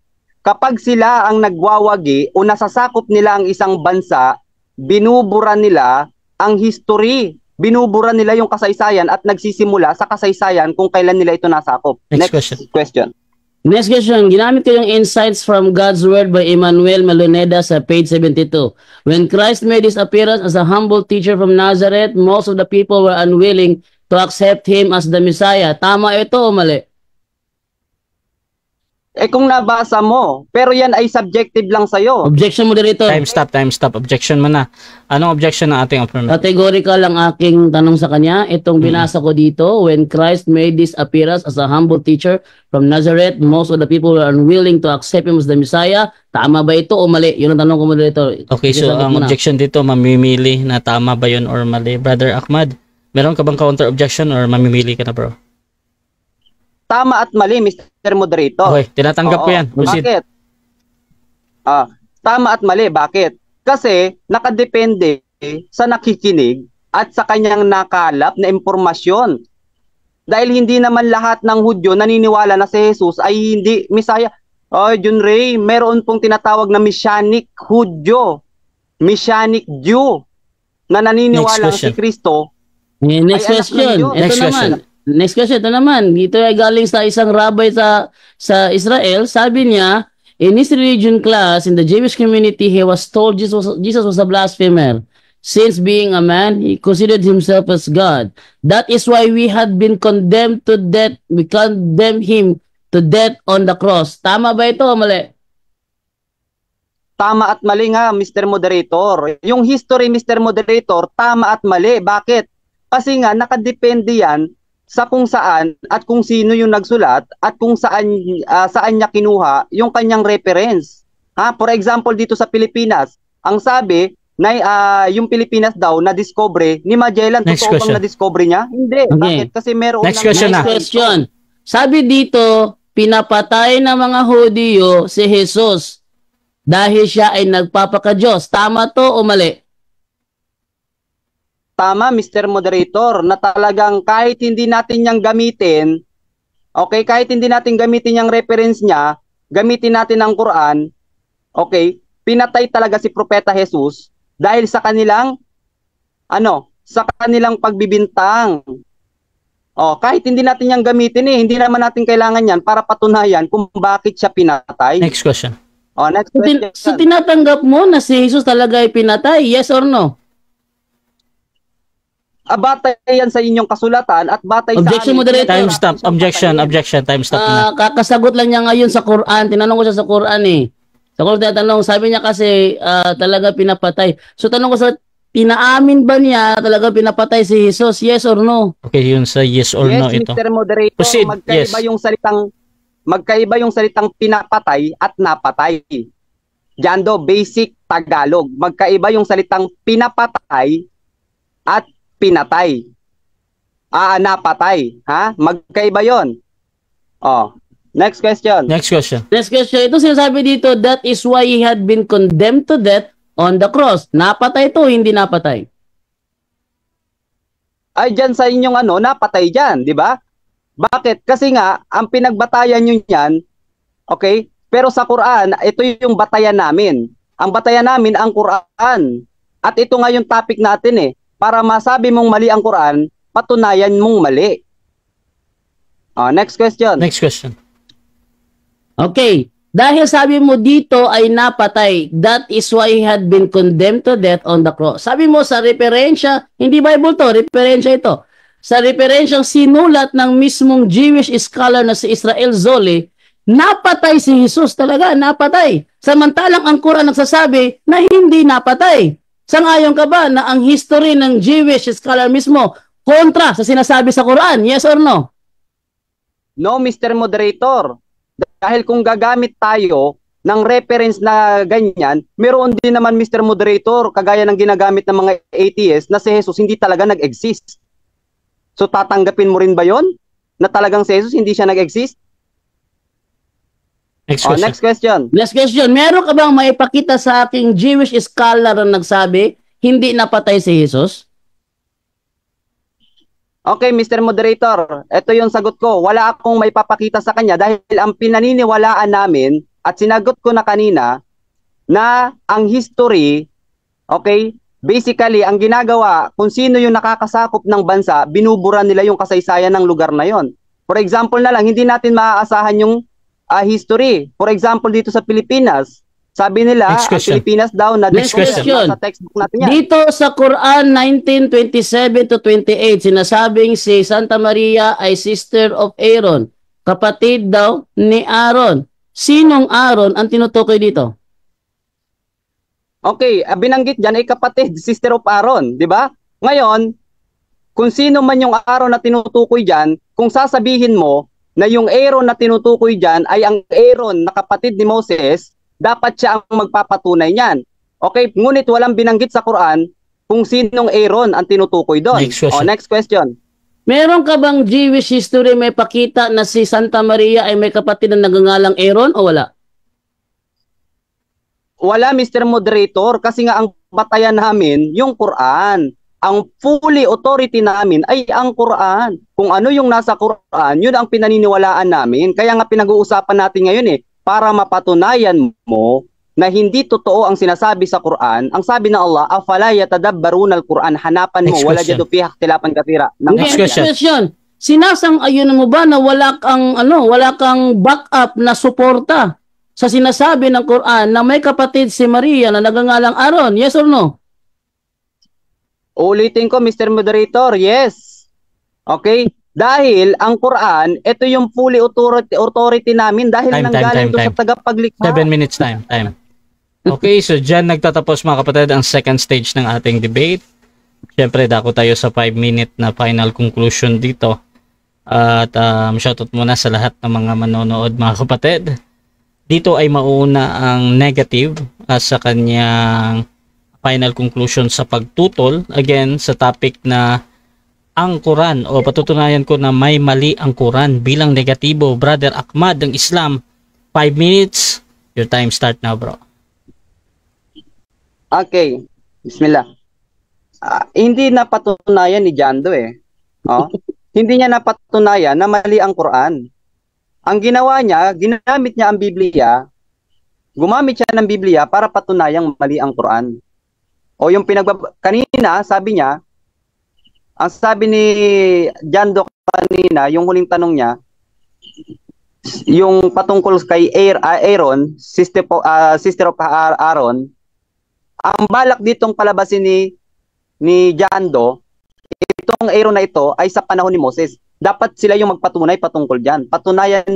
kapag sila ang nagwawagi o nasasakop nila ang isang bansa, binubura nila ang history. Binubura nila yung kasaysayan at nagsisimula sa kasaysayan kung kailan nila ito nasakop. Next question. Next question. Ginamit ko yung insights from God's Word by Emmanuel Maloneda sa page 72. When Christ made his appearance as a humble teacher from Nazareth, most of the people were unwilling to accept him as the Messiah. Tama ito o mali? Kung nabasa mo, pero yan ay subjective lang sa'yo. Objection, moderator. Time stop. Objection mo na. Anong objection ng ating affirmative? Categorical ang aking tanong sa kanya. Itong binasa ko dito, when Christ made this appearance as a humble teacher from Nazareth, most of the people were unwilling to accept him as the Messiah. Tama ba ito o mali? Yun ang tanong ko, moderator. Okay, so ang objection dito, mamimili na tama ba yun or mali. Brother Ahmad, meron ka bang counter objection or mamimili ka na, bro? Tama at mali, Mr. Moderator. Okay, tinatanggap ko yan. Bakit? Tama at mali. Bakit? Kasi nakadepende sa nakikinig at sa kanyang nakalap na impormasyon. Dahil hindi naman lahat ng Hudyo naniniwala na si Jesus ay hindi Messiah. John Ray, meron pong tinatawag na Messianic Hudyo, Messianic Jew, na naniniwala si Kristo. Next question. Next question, ito naman. Dito ay galing sa isang rabbi sa Israel. Sabi niya, in his religion class, in the Jewish community, he was told Jesus was a blasphemer. Since being a man, he considered himself as God. That is why we had been condemned to death. We condemned him to death on the cross. Tama ba ito o mali? Tama at mali nga, Mr. Moderator. Yung history, Mr. Moderator, tama at mali. Bakit? Kasi nga, nakadepende yan sa kung saan at kung sino yung nagsulat at kung saan niya kinuha yung kanyang reference. For example, dito sa Pilipinas, ang sabi na yung Pilipinas daw na-discover ni Magellan. Totoo bang na-discover niya? Hindi. Okay. Bakit? Kasi meron Next question. Sabi dito, pinapatay ng mga Hudyo si Jesus dahil siya ay nagpapaka-Diyos. Tama to o mali? Tama, Mr. Moderator, na talagang kahit hindi natin niyang gamitin, okay, kahit hindi natin gamitin yung reference niya, gamitin natin ang Quran, okay, pinatay talaga si Propeta Jesus dahil sa kanilang, sa kanilang pagbibintang. Kahit hindi natin niyang gamitin hindi naman natin kailangan yan para patunayan kung bakit siya pinatay. Next question. Next question. So tinatanggap mo na si Jesus talaga ay pinatay, yes or no? Batay yan sa inyong kasulatan at batay Objection, sa moderator. Time stop. Objection. Time stop na. Kakasagot lang niya ngayon sa Quran. Tinanong ko siya sa Quran Sa Quran tinatanong, sabi niya kasi talaga pinapatay. So tanong ko sa pinaamin ba niya talaga pinapatay si Jesus? Yes or no? Okay, yun sa yes or no ito. Yes, Mr. Moderator, Proceed. magkaiba yung salitang pinapatay at napatay. Diyan basic Tagalog. Magkaiba yung salitang pinapatay at pinatay. Napatay. Magkaiba yon. Next question. Ito sinasabi dito, that is why he had been condemned to death on the cross. Napatay to, hindi napatay. Ay, dyan sa inyong napatay dyan, di ba? Bakit? Kasi nga, ang pinagbatayan nyo yan, okay? Pero sa Quran, ito yung batayan namin. Ang batayan namin, ang Quran. At ito nga yung topic natin Para masabi mong mali ang Quran, patunayan mong mali. Next question. Okay. Dahil sabi mo dito ay napatay, that is why he had been condemned to death on the cross. Sabi mo sa referensya, hindi Bible to, referensya ito. Sa referensyang sinulat ng mismong Jewish scholar na si Israel Zolli, napatay si Jesus talaga, napatay. Samantalang ang Quran nagsasabi na hindi napatay. Sang-ayon ka ba na ang history ng Jewish scholar mismo kontra sa sinasabi sa Quran. Yes or no? No, Mr. Moderator. Dahil kung gagamit tayo ng reference na ganyan, meron din naman, Mr. Moderator, kagaya ng ginagamit ng mga atheists na si Jesus hindi talaga nag-exist. So tatanggapin mo rin ba yon na talagang si Jesus hindi siya nag-exist? Next question. Next question. Next question. Meron ka bang maipakita sa aking Jewish scholar na nagsabi hindi napatay si Jesus? Okay, Mr. Moderator, ito yung sagot ko. Wala akong may papakita sa kanya dahil ang pinaniniwalaan namin at sinagot ko na kanina na ang history, okay, basically ang ginagawa kung sino yung nakakasakop ng bansa, binubura nila yung kasaysayan ng lugar na yon. For example na lang, hindi natin maaasahan yung history. For example, dito sa Pilipinas, sabi nila, ang Pilipinas daw na sa textbook natin yan. Dito sa Quran 19:27 to 28, sinasabing si Santa Maria ay sister of Aaron. Kapatid daw ni Aaron. Sinong Aaron ang tinutukoy dito? Okay, binanggit dyan ay kapatid, sister of Aaron, di ba? Ngayon, kung sino man yung Aaron na tinutukoy dyan, kung sasabihin mo na yung Aaron na tinutukoy dyan ay ang Aaron na kapatid ni Moses, dapat siya ang magpapatunay niyan. Okay, ngunit walang binanggit sa Quran kung sinong Aaron ang tinutukoy doon. Next question. Meron ka bang Jewish history may pakita na si Santa Maria ay may kapatid na nagngangalang Aaron o wala? Wala, Mr. Moderator, kasi nga ang batayan namin yung Quran. Ang fully authority namin ay ang Quran. Kung ano yung nasa Quran, yun ang pinaniniwalaan namin. Kaya nga pinag-uusapan natin ngayon para mapatunayan mo na hindi totoo ang sinasabi sa Quran. Ang sabi ng Allah, afala yatadabbaruna al-Quran, hanapan mo, wala jadu fiha ikhtilafan katsira. Next question. Sinasang-ayun mo ba na wala kang backup na suporta sa sinasabi ng Quran na may kapatid si Maria na nagngangalang Aaron? Yes or no? Ulitin ko, Mr. Moderator, yes. Okay? Dahil ang Quran, ito yung fully authority namin dahil nanggaling doon sa tagapaglikha. 7 minutes time. Okay, so dyan nagtatapos mga kapatid ang second stage ng ating debate. Siyempre, dako tayo sa 5-minute na final conclusion dito. At shoutout muna sa lahat ng mga manonood mga kapatid. Dito ay mauna ang negative sa kanyang final conclusion sa pagtutol. Again, sa topic na ang Quran o patutunayan ko na may mali ang Quran bilang negatibo. Brother Ahmad ng Islam, 5 minutes. Your time start now, bro. Okay. Bismillah. Hindi napatunayan ni Jando Hindi niya napatunayan na mali ang Quran. Ang ginawa niya, ginamit niya ang Biblia, gumamit siya ng Biblia para patunayang mali ang Quran. O yung kanina, sabi niya, ang sabi ni Jando kanina, yung huling tanong niya, yung patungkol kay Aaron, sister of Aaron, ang balak ditong palabasin ni Jando, itong Aaron na ito ay sa panahon ni Moses. Dapat sila yung magpatunay patungkol diyan. Patunayan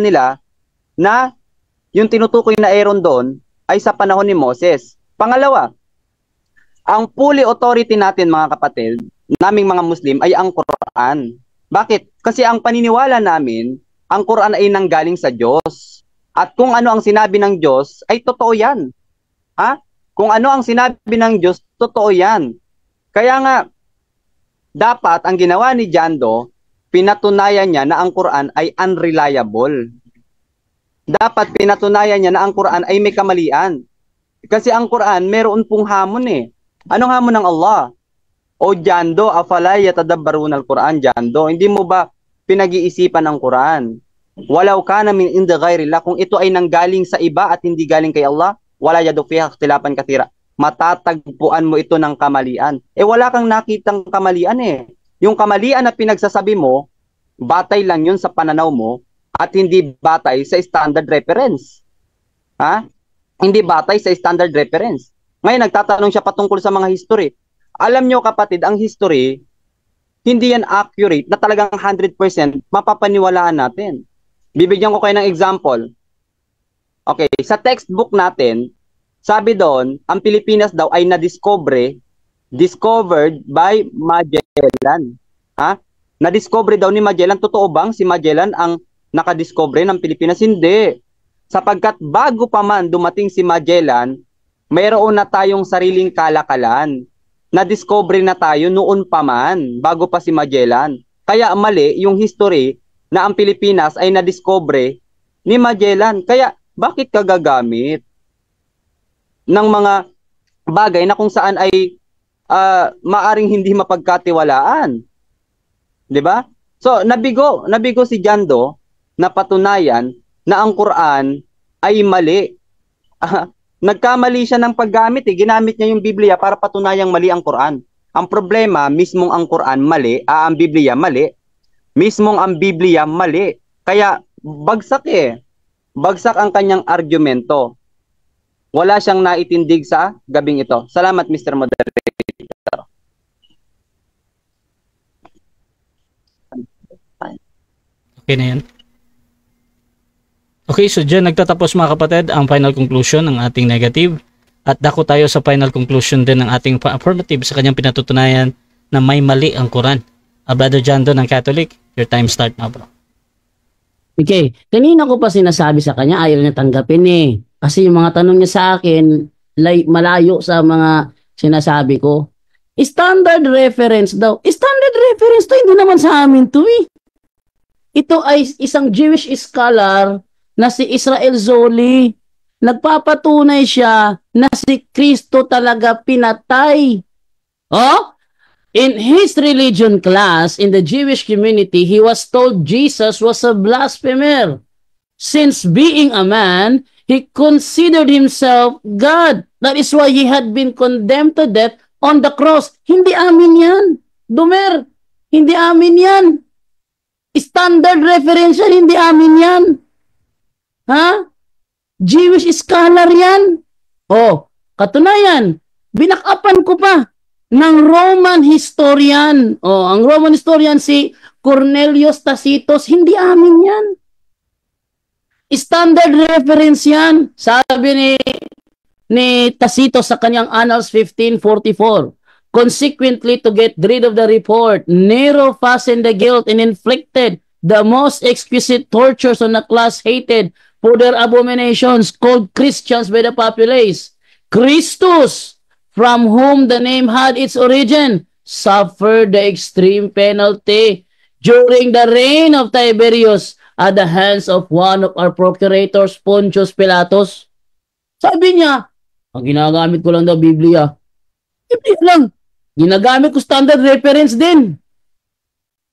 nila na yung tinutukoy na Aaron doon ay sa panahon ni Moses. Pangalawa, ang fully authority natin mga kapatid, naming mga Muslim ay ang Quran. Bakit? Kasi ang paniniwala namin, ang Quran ay nanggaling sa Diyos. At kung ano ang sinabi ng Diyos, ay totoo yan. Kung ano ang sinabi ng Diyos, totoo yan. Kaya nga, dapat ang ginawa ni Jando, pinatunayan niya na ang Quran ay unreliable. Dapat pinatunayan niya na ang Quran ay may kamalian. Kasi ang Quran, meron pong hamon Anong hamon ng Allah? O Jando, afala yatadabbaruna al-Quran, Jando. Hindi mo ba pinag-iisipan ang Quran? Walau kana min inda ghairillah, kung ito ay nanggaling sa iba at hindi galing kay Allah, wala yadu fiha ikhtilafan katsira. Matatagpuan mo ito ng kamalian. Wala kang nakitang kamalian Yung kamalian na pinagsasabi mo, batay lang yun sa pananaw mo at hindi batay sa standard reference. Hindi batay sa standard reference. Ngayon, nagtatanong siya patungkol sa mga history. Alam nyo kapatid, ang history, hindi yan accurate na talagang 100% mapapaniwalaan natin. Bibigyan ko kayo ng example. Okay, sa textbook natin, sabi doon, ang Pilipinas daw ay nadiscover discovered by Magellan. Ha? Na-discover daw ni Magellan. Totoo bang si Magellan ang nakadiscover ng Pilipinas? Hindi. Sapagkat bago pa man dumating si Magellan, mayroon na tayong sariling kalakalan. Na-discover na tayo noon pa man, bago pa si Magellan. Kaya mali yung history na ang Pilipinas ay na-discover ni Magellan. Kaya bakit ka gagamit ng mga bagay na kung saan ay maaring hindi mapagkatiwalaan? 'Di ba? So nabigo si Jando na patunayan na ang Quran ay mali. Nagkamali siya ng paggamit, ginamit niya yung Biblia para patunayang mali ang Quran. Ang problema, mismong ang Quran mali, ang Biblia mali. Mismong ang Biblia mali. Kaya bagsak Bagsak ang kanyang argumento. Wala siyang naitindig sa gabing ito. Salamat, Mr. Moderator. Okay na yan. Okay, so dyan nagtatapos mga kapatid ang final conclusion ng ating negative. At dako tayo sa final conclusion din ng ating affirmative sa kanyang pinatutunayan na may mali ang Quran. Brother Jando ng Catholic, your time start now, bro. Okay, kanina ko pa sinasabi sa kanya, ayaw niya tanggapin Kasi yung mga tanong niya sa akin, malayo sa mga sinasabi ko. Standard reference daw. Standard reference to, hindi naman sa amin to Ito ay isang Jewish scholar na si Israel Zoli. Nagpapatunay siya na si Kristo talaga pinatay. In his religion class in the Jewish community, he was told Jesus was a blasphemer. Since being a man, he considered himself God. That is why he had been condemned to death on the cross. Hindi amin yan. Dumer, hindi amin yan. Standard reference yan, hindi amin yan. Jewish scholar yan. Katunayan, binakapan ko pa ng Roman historian. Ang Roman historian si Cornelius Tacitus, hindi amin yan. Standard reference yan. Sabi ni Tacitus sa kanyang Annals 1544. Consequently, to get rid of the report, Nero fastened the guilt and inflicted the most exquisite tortures on a class hated for their abominations, called Christians by the populace. Christus, from whom the name had its origin, suffered the extreme penalty during the reign of Tiberius at the hands of one of our procurators, Pontius Pilatus. Sabi niya, ang ginagamit ko lang daw Biblia. Biblia lang. Ginagamit ko standard reference din.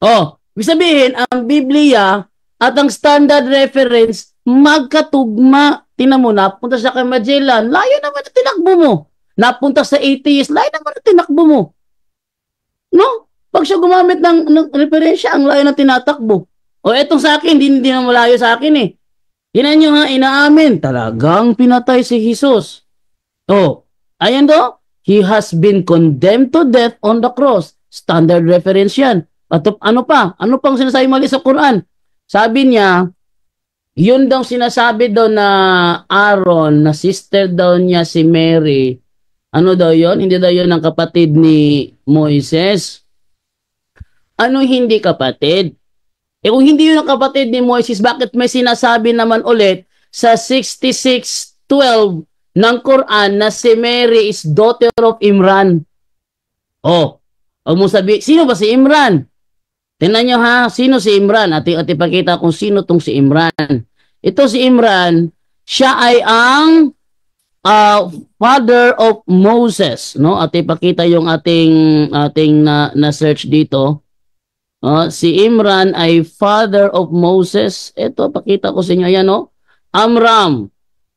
Ibig sabihin, ang Biblia at ang standard reference magkatugma. Tingnan mo, napunta siya kay Magellan, layo naman na tinakbo mo. Napunta sa atheist, layo naman na tinakbo mo. No? Pag siya gumamit ng referensya, ang layo na tinatakbo. Etong sa akin, hindi na malayo sa akin Yan nyo inaamin. Talagang pinatay si Jesus. Ayan do. He has been condemned to death on the cross. Standard reference yan. At ano pa? Ano pang sinasabi mali sa Quran? Sabi niya, yun daw sinasabi daw na Aaron, na sister daw niya si Mary. Ano daw yun? Hindi daw yun ang kapatid ni Moises. Ano hindi kapatid? Kung hindi yun ang kapatid ni Moises, bakit may sinasabi naman ulit sa 66:12 ng Quran na si Mary is daughter of Imran? Huwag mo sabi, sino ba si Imran? Tingnan nyo sino si Imran? At ipakita kung sino tong si Imran. Ito si Imran, siya ay ang father of Moses, no? At ipakita yung ating na-search dito. Si Imran ay father of Moses. Ito, pakita ko sa inyo. Ayan, no? Amram.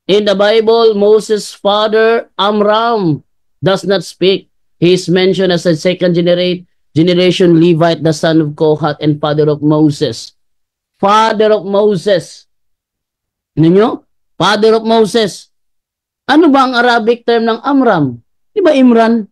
In the Bible, Moses' father, Amram, does not speak. He is mentioned as a second generation Levite, the son of Kohath and father of Moses. Father of Moses. Ninyo? Father of Moses. Ano ba ang Arabic term ng Amram? Di ba Imran?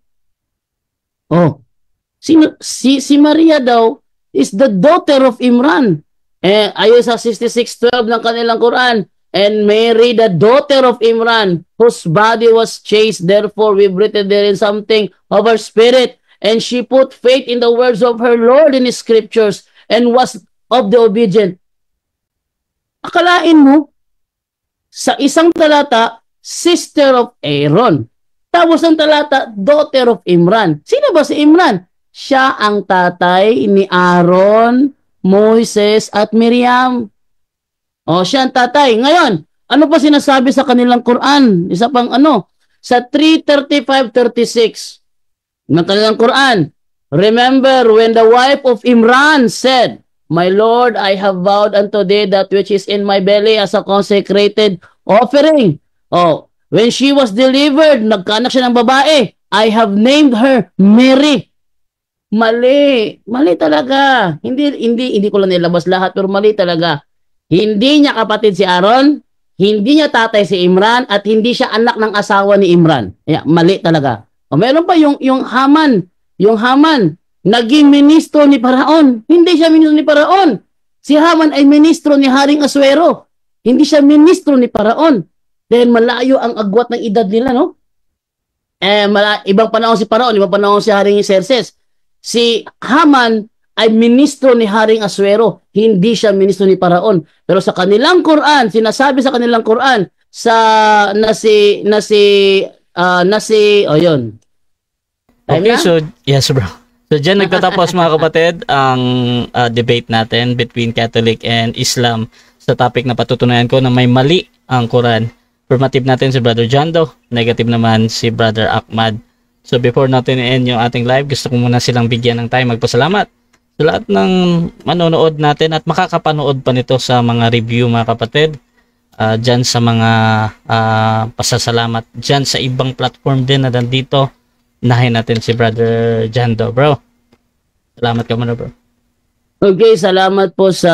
Si Maria daw is the daughter of Imran. Ayon sa 66:12 ng kanilang Quran, And Mary, the daughter of Imran, whose body was chaste, therefore we breathed therein something of her spirit. And she put faith in the words of her Lord in his scriptures and was of the obedient. Akalain mo, sa isang talata, sister of Aaron. Tapos ang talata, daughter of Imran. Sino ba si Imran? Siya ang tatay ni Aaron, Moises, at Miriam. O, siya ang tatay. Ngayon, ano pa sinasabi sa kanilang Quran? Isa pang sa 3:35-36 ng kanilang Quran. Remember when the wife of Imran said, My Lord, I have vowed unto thee that which is in my belly as a consecrated offering. Oh, when she was delivered, nagkaanak siya ng babae. I have named her Mary. Mali. Mali talaga. Hindi ko lang nilabas lahat, pero mali talaga. Hindi niya kapatid si Aaron, hindi niya tatay si Imran, at hindi siya anak ng asawa ni Imran. Mali talaga. O meron pa yung Haman. Yung Haman, naging ministro ni Paraon. Hindi siya ministro ni Paraon. Si Haman ay ministro ni Haring Asuero. Hindi siya ministro ni Paraon. Dahil malayo ang agwat ng edad nila, no? Ibang panahon si Paraon, ibang panahon si Haring Xerxes. Si Haman ay ministro ni Haring Asuero, hindi siya ministro ni Paraon. Pero sa kanilang Quran, sinasabi sa kanilang Quran yun. Okay, so yes bro. So diyan nagtatapos mga kapatid ang debate natin between Catholic and Islam sa topic na patutunayan ko na may mali ang Quran. Affirmative natin si Brother Jando, negative naman si Brother Ahmad. So before natin i-end yung ating live, gusto ko muna silang bigyan ng time magpasalamat sa lahat ng manonood natin at makakapanood pa nito sa mga review mga kapatid, dyan sa mga pasasalamat dyan sa ibang platform din na nandito. Nahin natin si Brother Jando, bro. Salamat ka muna, bro. Okay, salamat po sa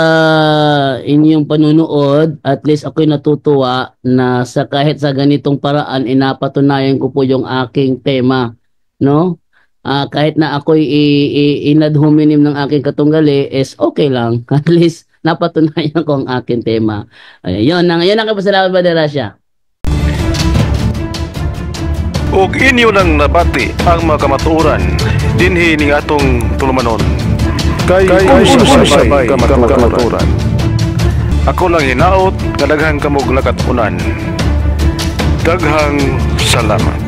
inyong panunood. At least ako'y natutuwa na kahit sa ganitong paraan, inapatunayan ko po yung aking tema, no? Kahit na ako'y inad hominem ng aking katunggali, is okay lang. At least napatunayan ko ang aking tema. Ayun, ngayon ang kapasalamat, Brother Rasha. Ug inyo nang nabati ang mga kamatuoran dinhi ning atong tulumanon. Kay sabay kamatuoran. Ako lang hinaot nga daghang kamog lakat-unan. Daghang salamat.